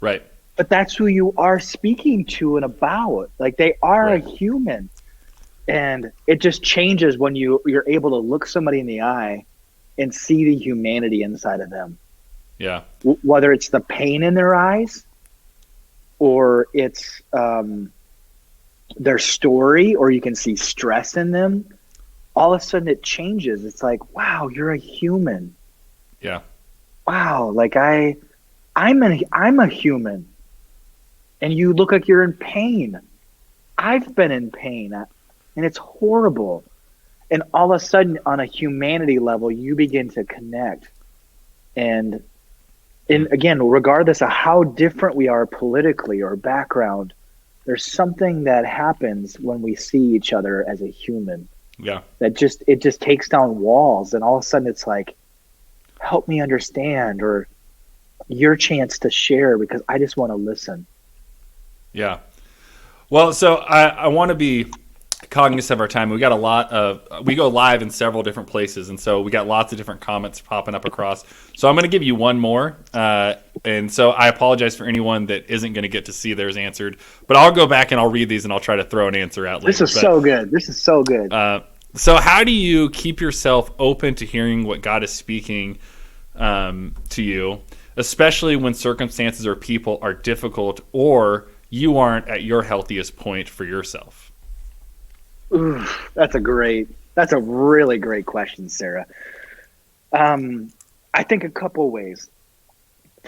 Right. But that's who you are speaking to and about. Like they are a human. And it just changes when you're able to look somebody in the eye and see the humanity inside of them. Yeah. Whether it's the pain in their eyes or it's their story, or you can see stress in them. All of a sudden it changes. It's like, wow, you're a human. Yeah. Wow. Like I'm a human, and you look like you're in pain. I've been in pain, and it's horrible. And all of a sudden on a humanity level, you begin to connect. And again, regardless of how different we are politically or background, there's something that happens when we see each other as a human. Yeah. It just takes down walls, and all of a sudden it's like, help me understand, or your chance to share, because I just want to listen. Yeah. Well, so I want to be cognizant of our time. We go live in several different places, and so we got lots of different comments popping up across. So I'm going to give you one more, and so I apologize for anyone that isn't going to get to see theirs answered, but I'll go back and I'll read these and I'll try to throw an answer out later. This is so good. So how do you keep yourself open to hearing what God is speaking to you, especially when circumstances or people are difficult, or you aren't at your healthiest point for yourself? Ooh, that's a really great question, Sarah. I think a couple ways.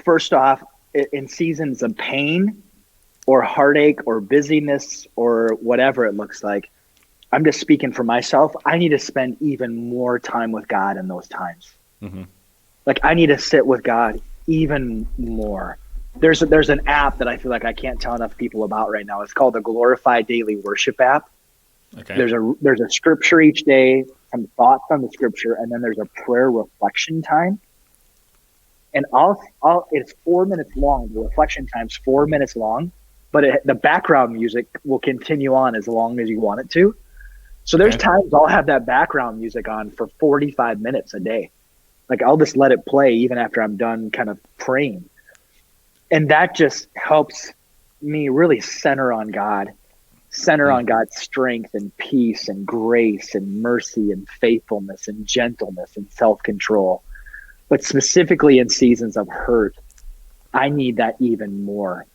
First off, in seasons of pain or heartache or busyness or whatever it looks like, I'm just speaking for myself. I need to spend even more time with God in those times. Mm-hmm. Like I need to sit with God even more. There's an app that I feel like I can't tell enough people about right now. It's called the Glorify Daily Worship app. Okay. There's a scripture each day, some thoughts on the scripture, and then there's a prayer reflection time. And it's 4 minutes long. The reflection time's 4 minutes long, but the background music will continue on as long as you want it to. So there's times I'll have that background music on for 45 minutes a day. Like I'll just let it play even after I'm done kind of praying. And that just helps me really center on God, on God's strength and peace and grace and mercy and faithfulness and gentleness and self-control. But specifically in seasons of hurt, I need that even more.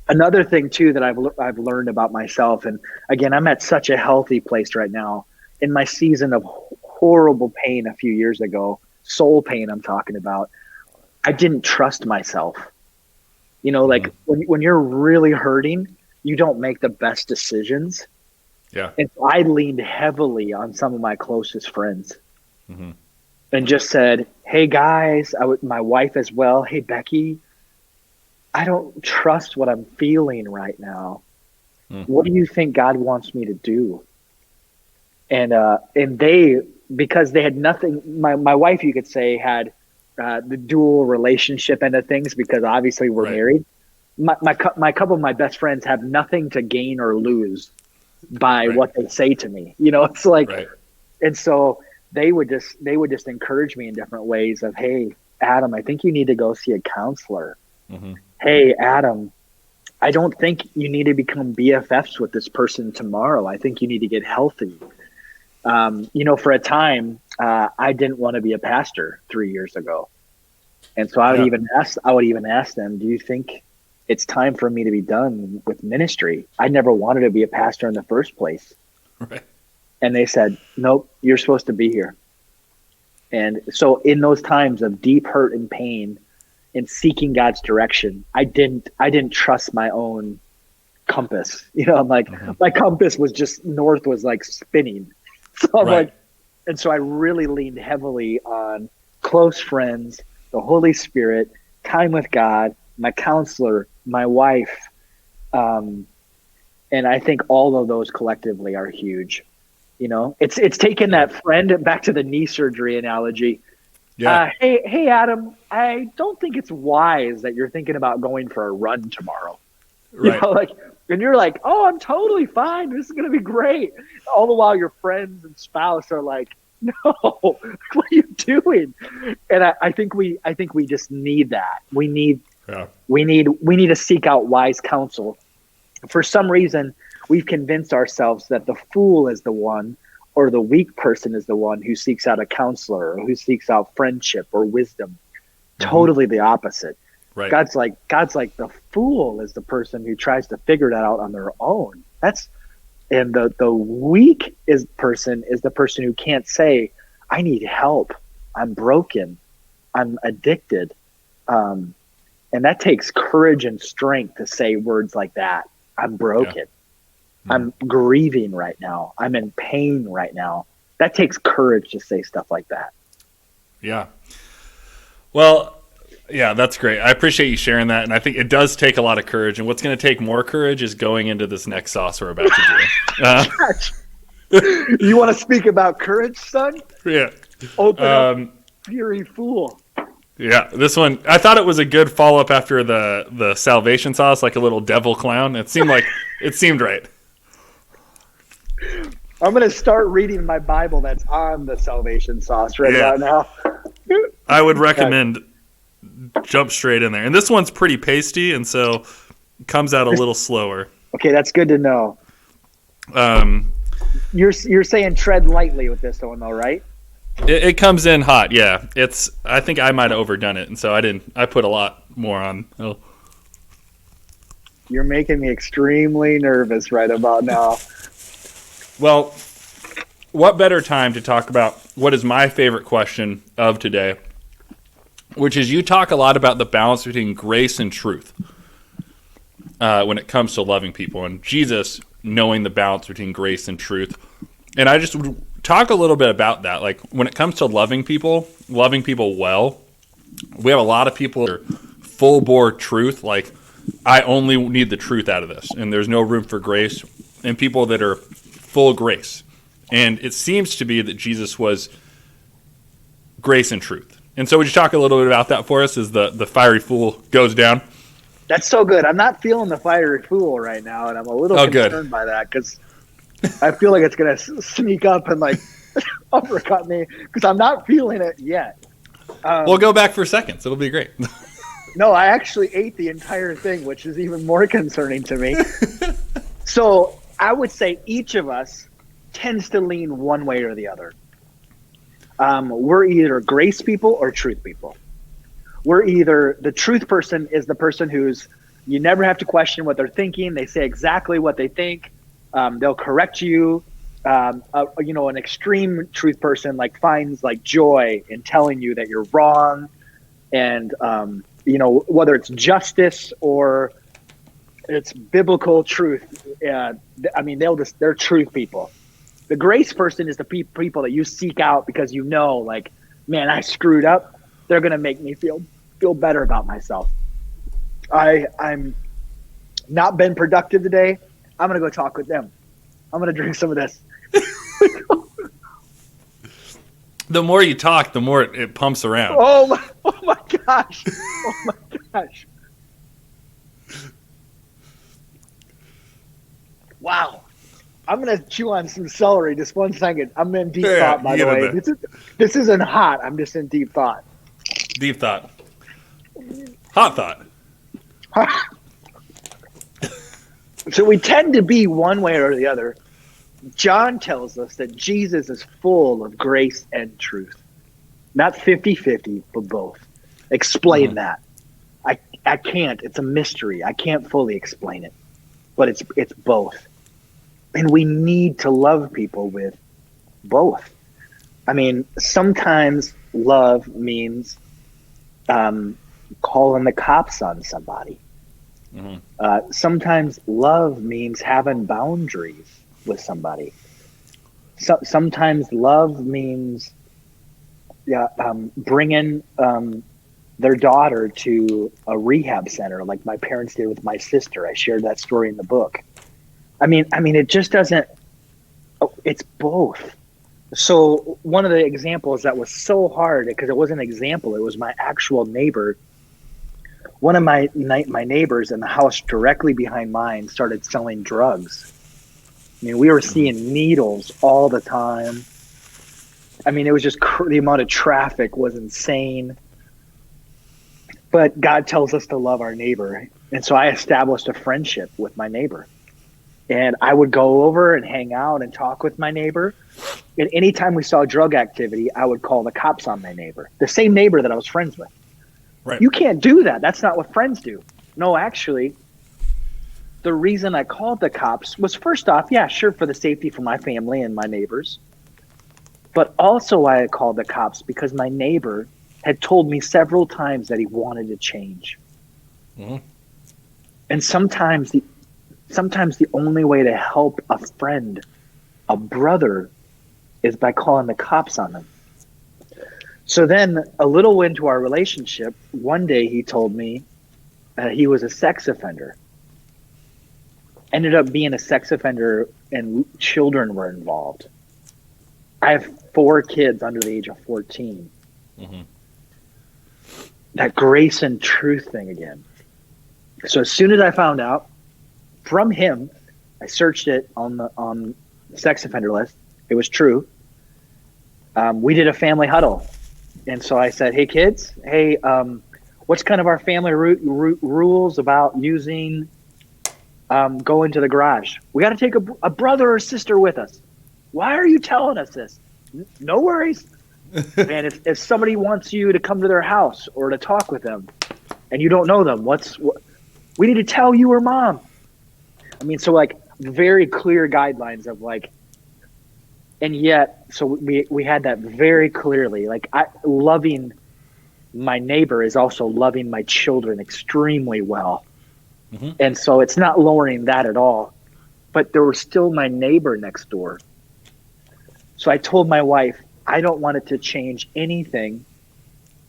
Another thing too that I've learned about myself, and again, I'm at such a healthy place right now. In my season of horrible pain a few years ago, soul pain I'm talking about, I didn't trust myself. Like when you're really hurting, you don't make the best decisions. Yeah. And so I leaned heavily on some of my closest friends and just said, hey guys, my wife as well. Hey, Becky, I don't trust what I'm feeling right now. What do you think God wants me to do? And they, because they had nothing, my wife, you could say, had the dual relationship end of things because obviously we're married. My couple of my best friends have nothing to gain or lose by what they say to me. It's like, and so they would just encourage me in different ways of, hey, Adam, I think you need to go see a counselor. Hey, Adam, I don't think you need to become BFFs with this person tomorrow. I think you need to get healthy. For a time, I didn't want to be a pastor 3 years ago. And so I would even ask them, do you think it's time for me to be done with ministry? I never wanted to be a pastor in the first place. Right. And they said, nope, you're supposed to be here. And so in those times of deep hurt and pain and seeking God's direction, I didn't trust my own compass. I'm like, my compass was just north was like spinning. So I'm like, and so I really leaned heavily on close friends, the Holy Spirit, time with God, my counselor, my wife. And I think all of those collectively are huge. It's taken that friend back to the knee surgery analogy. Yeah. Hey, Adam, I don't think it's wise that you're thinking about going for a run tomorrow. Right. And you're like, oh, I'm totally fine. This is going to be great. All the while your friends and spouse are like, no, what are you doing? And I think we just need that. We need to seek out wise counsel. For some reason, we've convinced ourselves that the fool is the one, or the weak person is the one who seeks out a counselor or who seeks out friendship or wisdom. Totally the opposite. Right. God's like the fool is the person who tries to figure that out on their own. And the weak person is the person who can't say, I need help. I'm broken. I'm addicted. And that takes courage and strength to say words like that. I'm broken. Yeah. I'm grieving right now. I'm in pain right now. That takes courage to say stuff like that. Yeah. Well, yeah, that's great. I appreciate you sharing that. And I think it does take a lot of courage. And what's going to take more courage is going into this next sauce we're about to do. You want to speak about courage, son? Yeah. Open up, fury fool. Yeah, this one, I thought it was a good follow-up after the salvation sauce, like a little devil clown. It seemed right. I'm going to start reading my Bible that's on the salvation sauce about now. I would recommend jump straight in there. And this one's pretty pasty, and so it comes out a little slower. Okay, that's good to know. You're saying tread lightly with this one, though, right? It comes in hot, yeah. I think I might have overdone it, and so I put a lot more on. Oh. You're making me extremely nervous right about now. Well, what better time to talk about what is my favorite question of today, which is you talk a lot about the balance between grace and truth when it comes to loving people, and Jesus knowing the balance between grace and truth. And I just would talk a little bit about that. Like when it comes to loving people well, we have a lot of people that are full bore truth. Like I only need the truth out of this, and there's no room for grace. And people that are full grace. And it seems to be that Jesus was grace and truth. And so would you talk a little bit about that for us as the fiery fool goes down? That's so good. I'm not feeling the fiery fool right now, and I'm a little concerned by that because I feel like it's going to sneak up and like uppercut me because I'm not feeling it yet. We'll go back for seconds. It'll be great. No, I actually ate the entire thing, which is even more concerning to me. So I would say each of us tends to lean one way or the other. We're either grace people or truth people. We're either the truth person is the person who's you never have to question what they're thinking. They say exactly what they think. They'll correct you. An extreme truth person like finds like joy in telling you that you're wrong, and whether it's justice or it's biblical truth. They're truth people. The grace person is the people that you seek out because like, man, I screwed up. They're gonna make me feel better about myself. I'm not been productive today. I'm gonna go talk with them. I'm gonna drink some of this. The more you talk, the more it pumps around. Oh my gosh. Oh my gosh. Wow. I'm going to chew on some celery just 1 second. I'm in deep thought, by the way. This isn't hot. I'm just in deep thought. Deep thought. Hot thought. So we tend to be one way or the other. John tells us that Jesus is full of grace and truth. Not 50-50, but both. Explain that. I can't. It's a mystery. I can't fully explain it. But it's both. And we need to love people with both. I mean, sometimes love means calling the cops on somebody. Mm-hmm. Sometimes love means having boundaries with somebody. Sometimes love means bringing their daughter to a rehab center like my parents did with my sister. I shared that story in the book. I mean, it just doesn't, it's both. So one of the examples that was so hard, because it wasn't an example, it was my actual neighbor. One of my neighbors in the house directly behind mine started selling drugs. I mean, we were seeing needles all the time. I mean, it was just the amount of traffic was insane. But God tells us to love our neighbor. And so I established a friendship with my neighbor. And I would go over and hang out and talk with my neighbor. And anytime we saw drug activity, I would call the cops on my neighbor, the same neighbor that I was friends with. Right. You can't do that. That's not what friends do. No, actually, the reason I called the cops was first off, yeah, sure, for the safety for my family and my neighbors. But also why I called the cops because my neighbor had told me several times that he wanted to change. Mm-hmm. And sometimes the only way to help a friend, a brother, is by calling the cops on them. So then a little into our relationship, one day he told me he was a sex offender. Ended up being a sex offender and children were involved. I have 4 kids under the age of 14. Mm-hmm. That grace and truth thing again. So as soon as I found out from him, I searched it on the sex offender list. It was true. We did a family huddle. And so I said, hey kids, what's kind of our family rules about using, going to the garage? We got to take a brother or sister with us. Why are you telling us this? No worries. And if somebody wants you to come to their house or to talk with them and you don't know them, we need to tell you or mom. I mean, so like very clear guidelines of like, and yet, so we had that very clearly, like loving my neighbor is also loving my children extremely well. Mm-hmm. And so it's not lowering that at all, but there was still my neighbor next door So I told my wife, I don't want it to change anything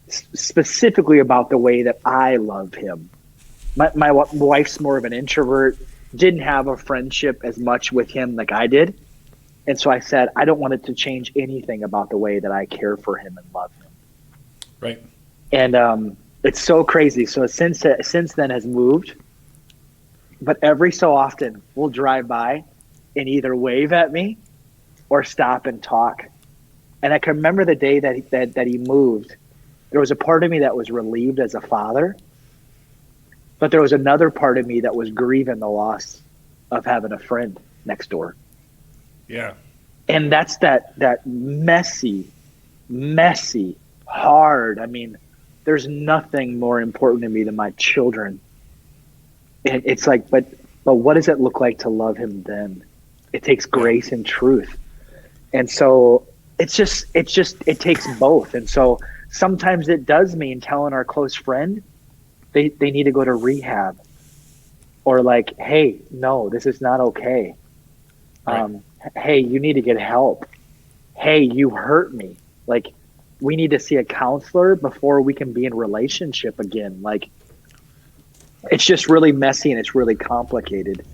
specifically about the way that I love him. My wife's more of an introvert, didn't have a friendship as much with him like I did. And so I said, I don't want it to change anything about the way that I care for him and love him. Right. And it's so crazy. So since then has moved, but every so often we'll drive by and either wave at me or stop and talk. And I can remember the day that he moved. There was a part of me that was relieved as a father, but there was another part of me that was grieving the loss of having a friend next door. Yeah. And that's that messy, hard. I mean, there's nothing more important to me than my children. And it's like, but what does it look like to love him then? It takes grace and truth. And so it takes both. And so sometimes it does mean telling our close friend they need to go to rehab, or like, hey, no, this is not okay. Right. Hey, you need to get help. Hey, you hurt me. Like, we need to see a counselor before we can be in relationship again. Like, it's just really messy and it's really complicated.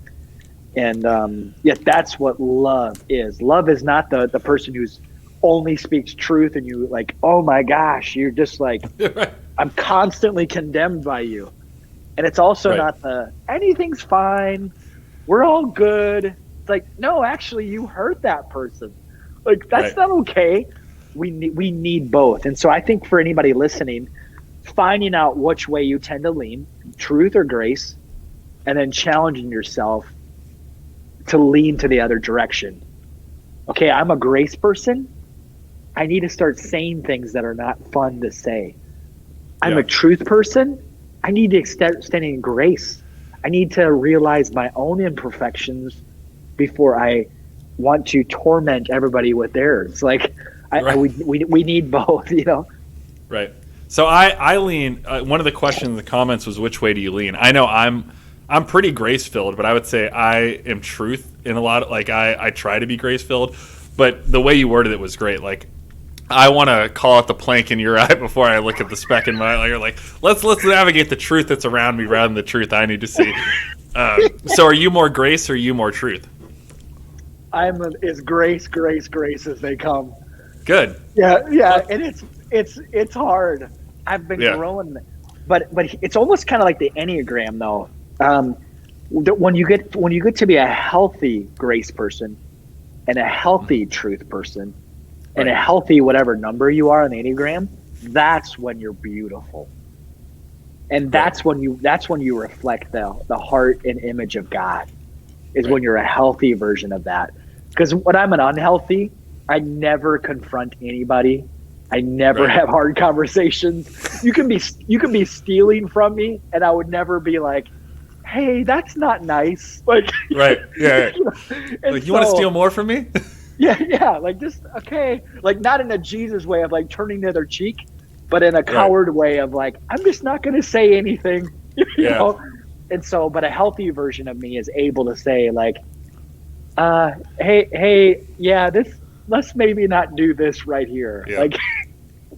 And yet that's what love is. Love is not the person who's only speaks truth and you like, oh my gosh, you're just like, I'm constantly condemned by you. And it's also not the anything's fine, we're all good. It's like, no, actually you hurt that person. Like, that's not okay. We need both. And so I think for anybody listening, finding out which way you tend to lean, truth or grace, and then challenging yourself to lean to the other direction. Okay, I'm a grace person. I need to start saying things that are not fun to say. I'm a truth person. I need to extend in grace. I need to realize my own imperfections before I want to torment everybody with theirs. Like, we need both, you know? Right. So I lean, one of the questions in the comments was, which way do you lean? I know I'm pretty grace-filled, but I would say I am truth in a lot of, like, I try to be grace-filled, but the way you worded it was great. Like, I want to call out the plank in your eye before I look at the speck in my eye. You're like, let's navigate the truth that's around me rather than the truth I need to see. So are you more grace or are you more truth? I'm as grace as they come. Good. Yeah, and it's hard. I've been growing, but it's almost kind of like the Enneagram, though. When you get to be a healthy grace person and a healthy truth person and a healthy whatever number you are on the Enneagram, that's when you're beautiful, and that's when you reflect the heart and image of God. Is when you're a healthy version of that. Because when I'm an unhealthy, I never confront anybody. I never have hard conversations. You can be stealing from me, and I would never be like, "Hey, that's not nice." Like, like, you want to steal more from me? yeah. Like, just okay. Like, not in a Jesus way of like turning the other cheek, but in a coward way of like, I'm just not going to say anything. You know? And so, but a healthy version of me is able to say like, hey, yeah, let's maybe not do this right here. Yeah. Like,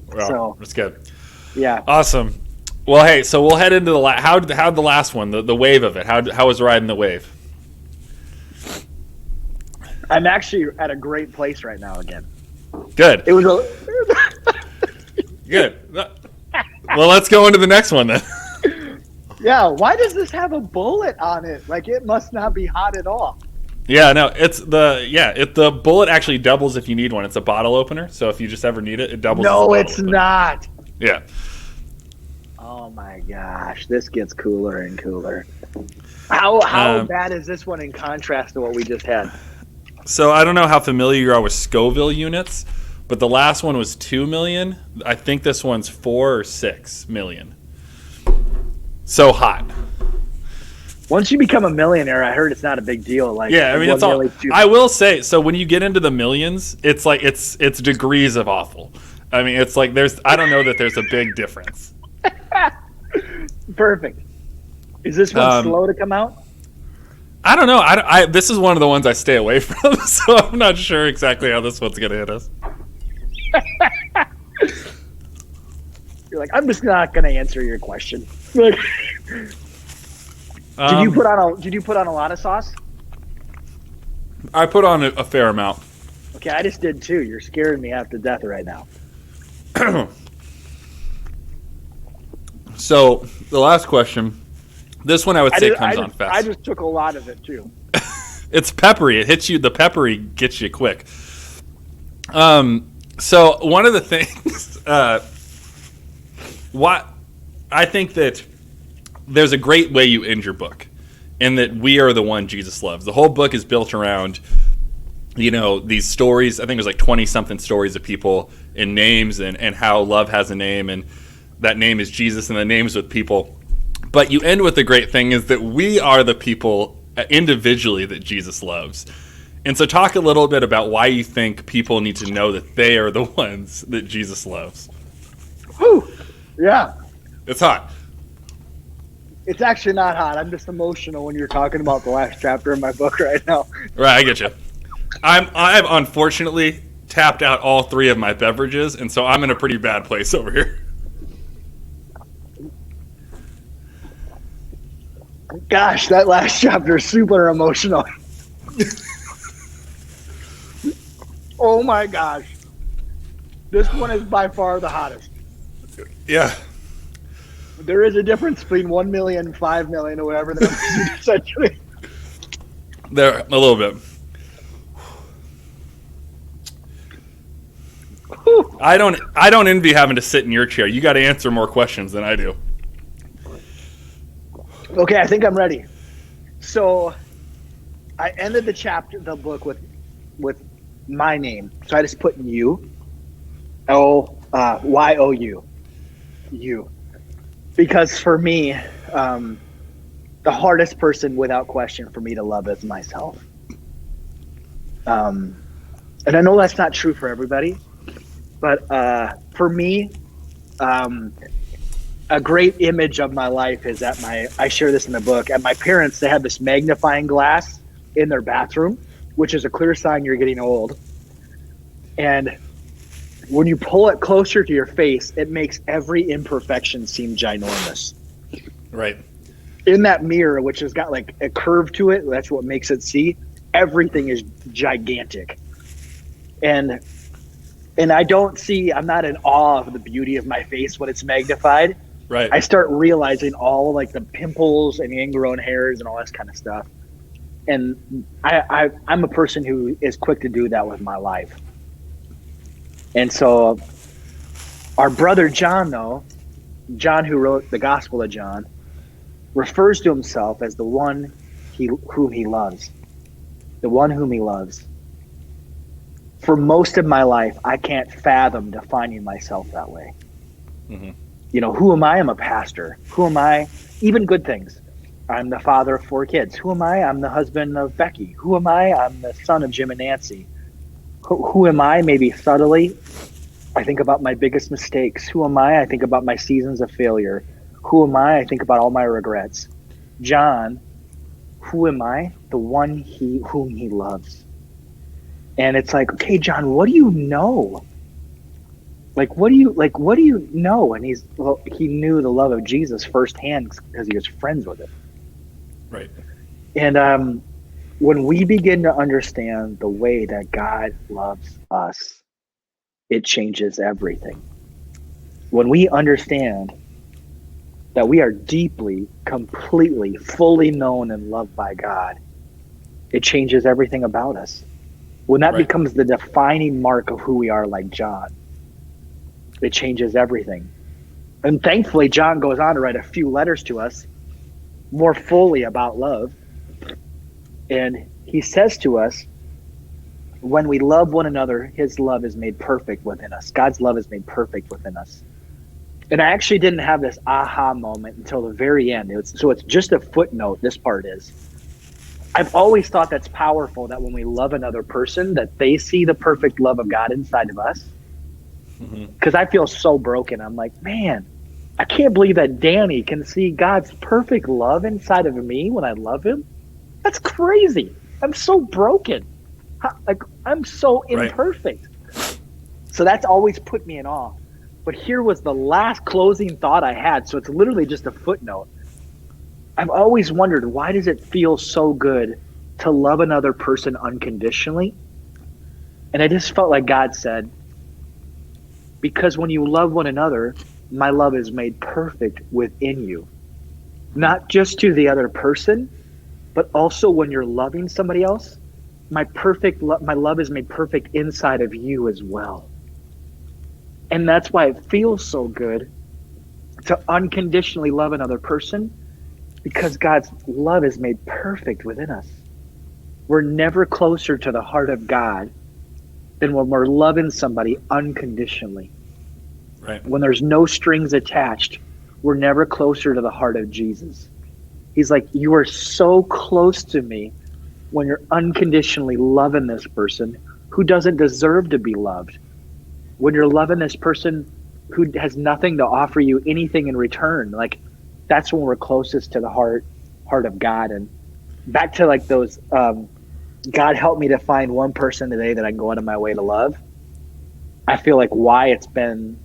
well, so that's good. Yeah. Awesome. Well, hey, so we'll head into how'd the last one, the wave of it. How was riding the wave? I'm actually at a great place right now again. Good. It was good. Well, let's go into the next one then. Yeah, why does this have a bullet on it? Like, it must not be hot at all. Yeah, no, the bullet actually doubles if you need one. It's a bottle opener, so if you just ever need it, it doubles. No, it's not. Yeah. Oh my gosh, this gets cooler and cooler. How bad is this one in contrast to what we just had? So I don't know how familiar you are with Scoville units, but the last one was 2 million. I think this one's 4 or 6 million. So hot. Once you become a millionaire, I heard it's not a big deal. Like, yeah, I mean, it's all. I will say, so when you get into the millions, it's like it's degrees of awful. I mean, it's like I don't know that there's a big difference. Perfect. Is this one slow to come out? I don't know. This is one of the ones I stay away from, so I'm not sure exactly how this one's gonna hit us. You're like, I'm just not gonna answer your question. Like, did you put on a lot of sauce? I put on a fair amount. Okay, I just did too. You're scaring me half to death right now. So the last question, this one I would say comes on fast. I just took a lot of it too. It's peppery. It hits you. The peppery gets you quick. So one of the things, what I think that there's a great way you end your book, in that we are the one Jesus loves. The whole book is built around, these stories. I think there's like 20-something stories of people and names and how love has a name, and that name is Jesus, and the names with people. But you end with the great thing is that we are the people individually that Jesus loves. And so talk a little bit about why you think people need to know that they are the ones that Jesus loves. Whew. Yeah. It's hot. It's actually not hot. I'm just emotional when you're talking about the last chapter of my book right now. Right, I get you. I've unfortunately tapped out all 3 of my beverages, and so I'm in a pretty bad place over here. Gosh, that last chapter is super emotional. Oh my gosh. This one is by far the hottest. Yeah. There is a difference between 1 million and 5 million or whatever the numbers you just said to me. There, a little bit. Whew. I don't envy having to sit in your chair. You got to answer more questions than I do. Okay, I think I'm ready. So I ended the book with my name. So I just put you, YOU, you, because for me, the hardest person without question for me to love is myself. And I know that's not true for everybody, but for me, a great image of my life is I share this in the book, at my parents, they had this magnifying glass in their bathroom, which is a clear sign you're getting old. And when you pull it closer to your face, it makes every imperfection seem ginormous. Right. In that mirror, which has got like a curve to it, that's what makes it see, everything is gigantic. And I'm not in awe of the beauty of my face when it's magnified. Right. I start realizing all like the pimples and ingrown hairs and all this kind of stuff. And I'm a person who is quick to do that with my life. And so our brother John, though, John who wrote the Gospel of John, refers to himself as the one whom he loves. The one whom he loves. For most of my life, I can't fathom defining myself that way. Mm-hmm. Who am I? I'm a pastor. Who am I? Even good things. I'm the father of 4 kids. Who am I? I'm the husband of Becky. Who am I? I'm the son of Jim and Nancy. Who am I? Maybe subtly, I think about my biggest mistakes. Who am I? I think about my seasons of failure. Who am I? I think about all my regrets. John, who am I? The one whom he loves. And it's like, okay, John, what do you know? What do you know? And he knew the love of Jesus firsthand because he was friends with it. Right. And when we begin to understand the way that God loves us, it changes everything. When we understand that we are deeply, completely, fully known and loved by God, it changes everything about us. When that becomes the defining mark of who we are, like John, it changes everything. And thankfully, John goes on to write a few letters to us more fully about love. And he says to us, when we love one another, his love is made perfect within us. God's love is made perfect within us. And I actually didn't have this aha moment until the very end. So it's just a footnote, this part is. I've always thought that's powerful, that when we love another person, that they see the perfect love of God inside of us. Because I feel so broken. I'm like, man, I can't believe that Danny can see God's perfect love inside of me when I love him. That's crazy. I'm so broken. Like, I'm so Right. imperfect. So that's always put me in awe. But here was the last closing thought I had. So it's literally just a footnote. I've always wondered, why does it feel so good to love another person unconditionally? And I just felt like God said, because when you love one another, my love is made perfect within you. Not just to the other person, but also when you're loving somebody else, my love is made perfect inside of you as well. And that's why it feels so good to unconditionally love another person, because God's love is made perfect within us. We're never closer to the heart of God than when we're loving somebody unconditionally. Right. When there's no strings attached, we're never closer to the heart of Jesus. He's like, you are so close to me when you're unconditionally loving this person who doesn't deserve to be loved. When you're loving this person who has nothing to offer you anything in return, like, that's when we're closest to the heart of God. And back to like those, God help me to find one person today that I can go out of my way to love. I feel like why it's been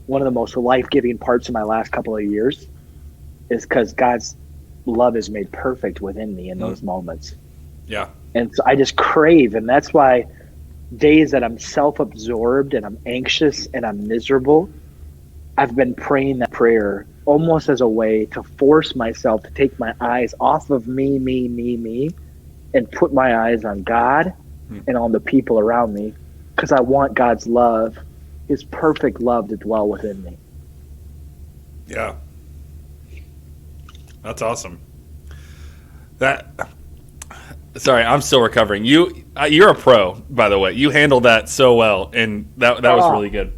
one of the most life-giving parts of my last couple of years is because God's love is made perfect within me in those moments. Yeah. And so I just crave, and that's why days that I'm self-absorbed and I'm anxious and I'm miserable, I've been praying that prayer almost as a way to force myself to take my eyes off of me, and put my eyes on God and on the people around me, because I want God's love, his perfect love, to dwell within me. Yeah. That's awesome. Sorry, I'm still recovering. You're a pro, by the way. You handled that so well, and that was really good.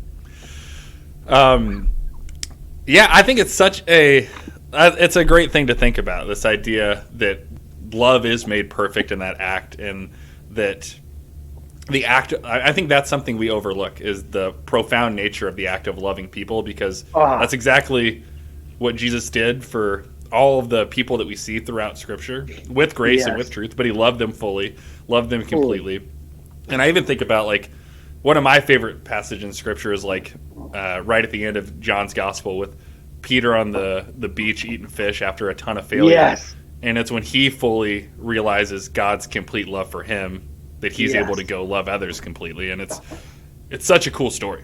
Yeah, I think it's it's a great thing to think about, this idea that love is made perfect in that act, and that the act, I think that's something we overlook, is the profound nature of the act of loving people, because that's exactly what Jesus did for all of the people that we see throughout Scripture, with grace and with truth, but he loved them fully, loved them completely. And I even think about, like, one of my favorite passages in Scripture is like right at the end of John's Gospel, with Peter on the beach eating fish after a ton of failure. Yes. And it's when he fully realizes God's complete love for him that he's able to go love others completely. And it's such a cool story.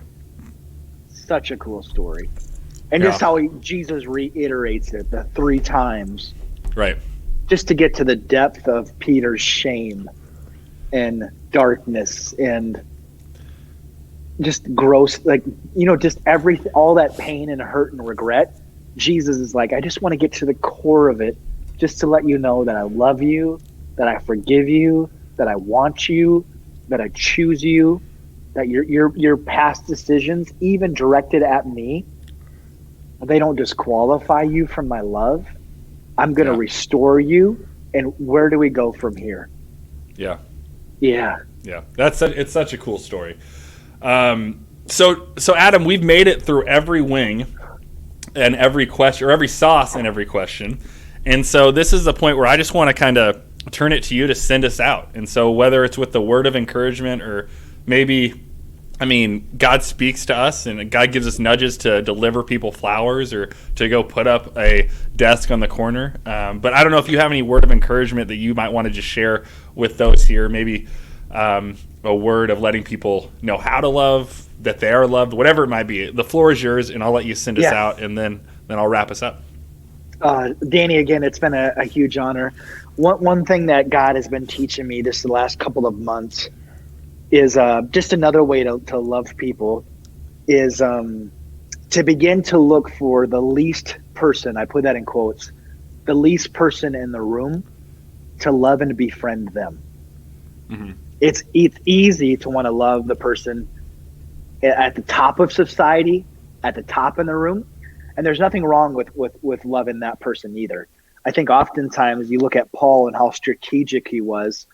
Such a cool story. And just how Jesus reiterates it the 3 times. Right. Just to get to the depth of Peter's shame and darkness and just gross, like, just everything, all that pain and hurt and regret. Jesus is like, I just want to get to the core of it, just to let you know that I love you, that I forgive you, that I want you, that I choose you, that your past decisions, even directed at me, they don't disqualify you from my love. I'm going to restore you. And where do we go from here? Yeah. Yeah. Yeah. It's such a cool story. So Adam, we've made it through every wing and every question, or every sauce and every question. And so this is the point where I just want to kind of turn it to you to send us out. And so whether it's with the word of encouragement, or maybe, God speaks to us and God gives us nudges to deliver people flowers or to go put up a desk on the corner. But I don't know if you have any word of encouragement that you might want to just share with those here. Maybe a word of letting people know how to love, that they are loved, whatever it might be. The floor is yours, and I'll let you send us out, and then I'll wrap us up. Danny, again, it's been a huge honor. One thing that God has been teaching me this the last couple of months is just another way to love people is to begin to look for the least person, I put that in quotes, the least person in the room, to love and befriend them. Mm-hmm. It's easy to want to love the person at the top of society, at the top in the room, and there's nothing wrong with loving that person either. I think oftentimes you look at Paul and how strategic he was.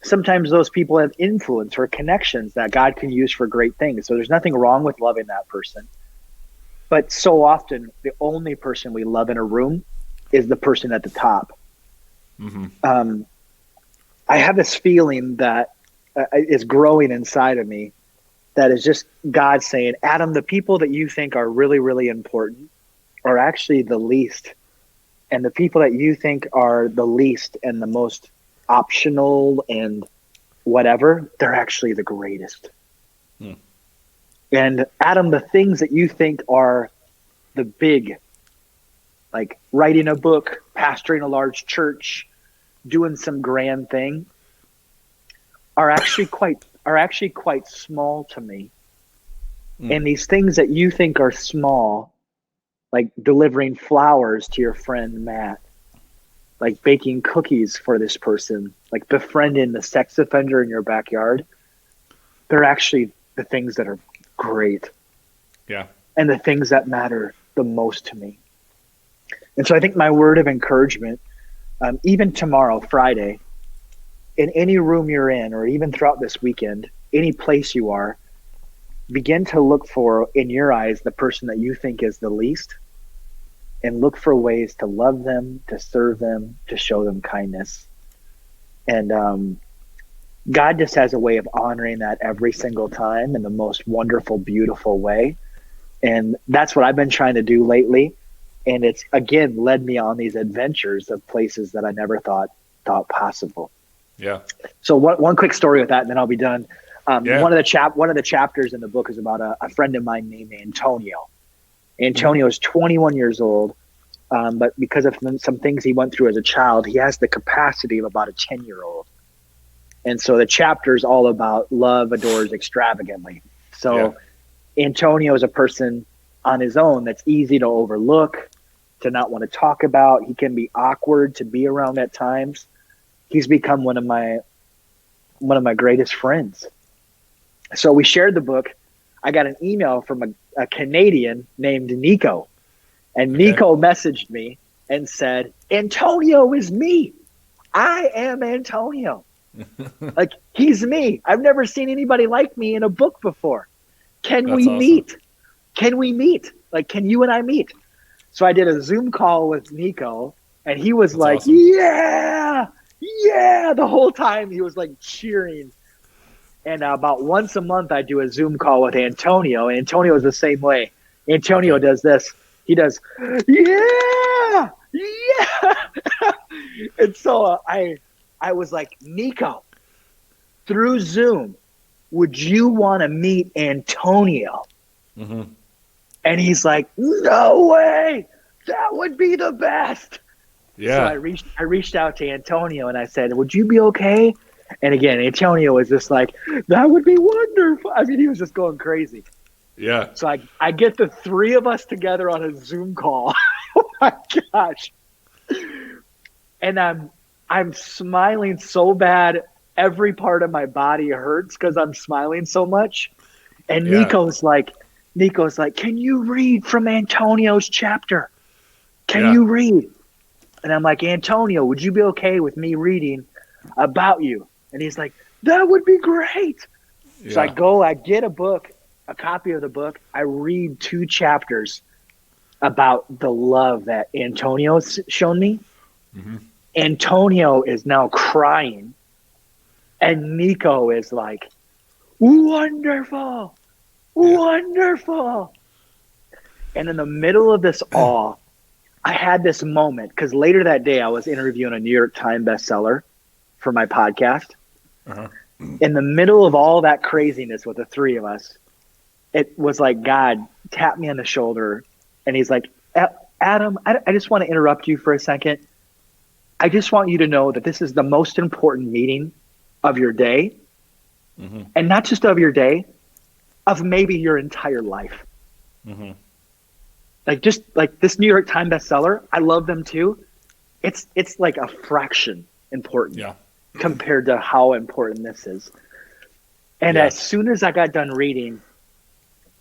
Sometimes those people have influence or connections that God can use for great things. So there's nothing wrong with loving that person. But so often, the only person we love in a room is the person at the top. I have this feeling that is growing inside of me that is just God saying, Adam, the people that you think are really, really important are actually the least. And the people that you think are the least and the most optional and whatever, they're actually the greatest. And Adam, the things that you think are the big, like writing a book, pastoring a large church, doing some grand thing, are actually quite small to me. And these things that you think are small, like delivering flowers to your friend Matt, like baking cookies for this person, like befriending the sex offender in your backyard, they're actually the things that are great. Yeah. And the things that matter the most to me. And so I think my word of encouragement, even tomorrow, Friday, in any room you're in, or even throughout this weekend, any place you are, begin to look for, in your eyes, the person that you think is the least, and look for ways to love them, to serve them, to show them kindness. And God just has a way of honoring that every single time in the most wonderful, beautiful way. And that's what I've been trying to do lately. And it's, again, led me on these adventures of places that I never thought possible. Yeah. So one quick story with that, and then I'll be done. Yeah. One of the chapters in the book is about a friend of mine named Antonio. Antonio is 21 years old, but because of some things he went through as a child, he has the capacity of about a 10-year-old. And so the chapter is all about love adores extravagantly. So Antonio is a person on his own that's easy to overlook, to not want to talk about. He can be awkward to be around at times. He's become one of my greatest friends. So we shared the book. I got an email from a Canadian named Nico. And Nico messaged me and said, Antonio is me. I am Antonio. Like, he's me. I've never seen anybody like me in a book before. That's we awesome. Meet? Can we meet? Like, can you and I meet? So I did a Zoom call with Nico, and he was That's like, awesome. Yeah. The whole time he was like cheering. And about once a month, I do a Zoom call with Antonio, and Antonio is the same way. Antonio does this. He does, yeah. And so I was like, Nico, through Zoom, would you want to meet Antonio? And he's like, no way. That would be the best. Yeah. So I reached out to Antonio and I said, would you be okay? And again, Antonio was just like, that would be wonderful. I mean, he was just going crazy. Yeah. So I get the three of us together on a Zoom call. Oh my gosh. And I'm smiling so bad. Every part of my body hurts because I'm smiling so much. And Nico's like, can you read from Antonio's chapter? Can you read? And I'm like, Antonio, would you be okay with me reading about you? And he's like, that would be great. Yeah. So I get a copy of the book. I read 2 chapters about the love that Antonio's shown me. Antonio is now crying. And Nico is like, wonderful. Wonderful. And in the middle of this awe, I had this moment because later that day I was interviewing a New York Times bestseller for my podcast. In the middle of all that craziness with the three of us, it was like God tapped me on the shoulder and he's like, Adam, I just want to interrupt you for a second. I just want you to know that this is the most important meeting of your day. And not just of your day, of maybe your entire life. Like, just like this New York Times bestseller, I love them too. It's like a fraction important compared to how important this is. And as soon as I got done reading,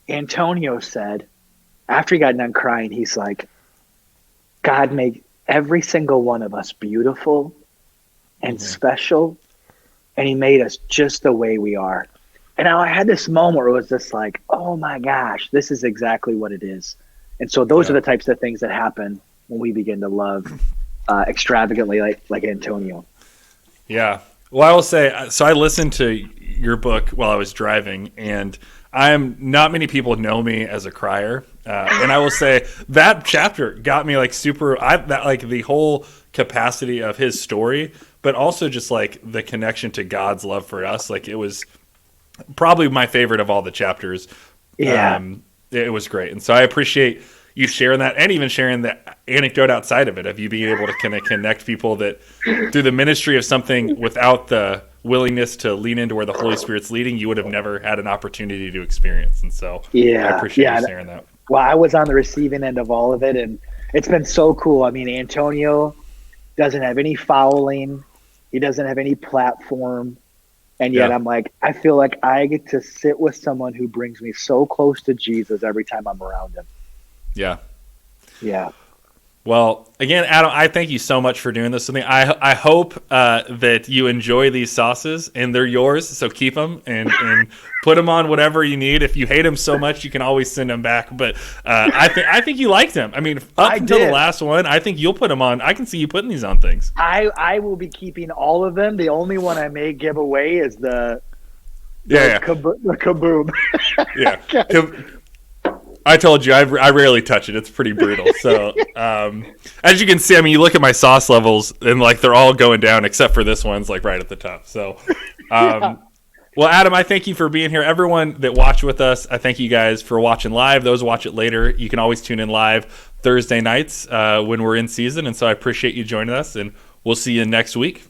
Antonio said, after he got done crying, he's like, God made every single one of us beautiful and special, and he made us just the way we are. And I had this moment where it was just like, oh my gosh, this is exactly what it is. And so those are the types of things that happen when we begin to love extravagantly like Antonio. Yeah. Well, I will say, so I listened to your book while I was driving, and not many people know me as a crier. And I will say that chapter got me like the whole capacity of his story, but also just like the connection to God's love for us. Like, it was probably my favorite of all the chapters. Yeah. It was great. And so I appreciate you sharing that, and even sharing the anecdote outside of it, of you being able to kind of connect people that through the ministry of something, without the willingness to lean into where the Holy Spirit's leading, you would have never had an opportunity to experience. And so I appreciate you sharing that. Well, I was on the receiving end of all of it, and it's been so cool. I mean, Antonio doesn't have any following. He doesn't have any platform. And yet I'm like, I feel like I get to sit with someone who brings me so close to Jesus every time I'm around him. Yeah. Yeah. Well, again, Adam, I thank you so much for doing this with me. I hope that you enjoy these sauces, and they're yours, so keep them and put them on whatever you need. If you hate them so much, you can always send them back. But I think you liked them. I mean, until the last one, I think you'll put them on. I can see you putting these on things. I will be keeping all of them. The only one I may give away is the kaboom. Yeah. I told you, I rarely touch it. It's pretty brutal. So, as you can see, I mean, you look at my sauce levels, and like they're all going down, except for this one's like right at the top. So, well, Adam, I thank you for being here. Everyone that watched with us, I thank you guys for watching live. Those watch it later, you can always tune in live Thursday nights when we're in season. And so I appreciate you joining us, and we'll see you next week.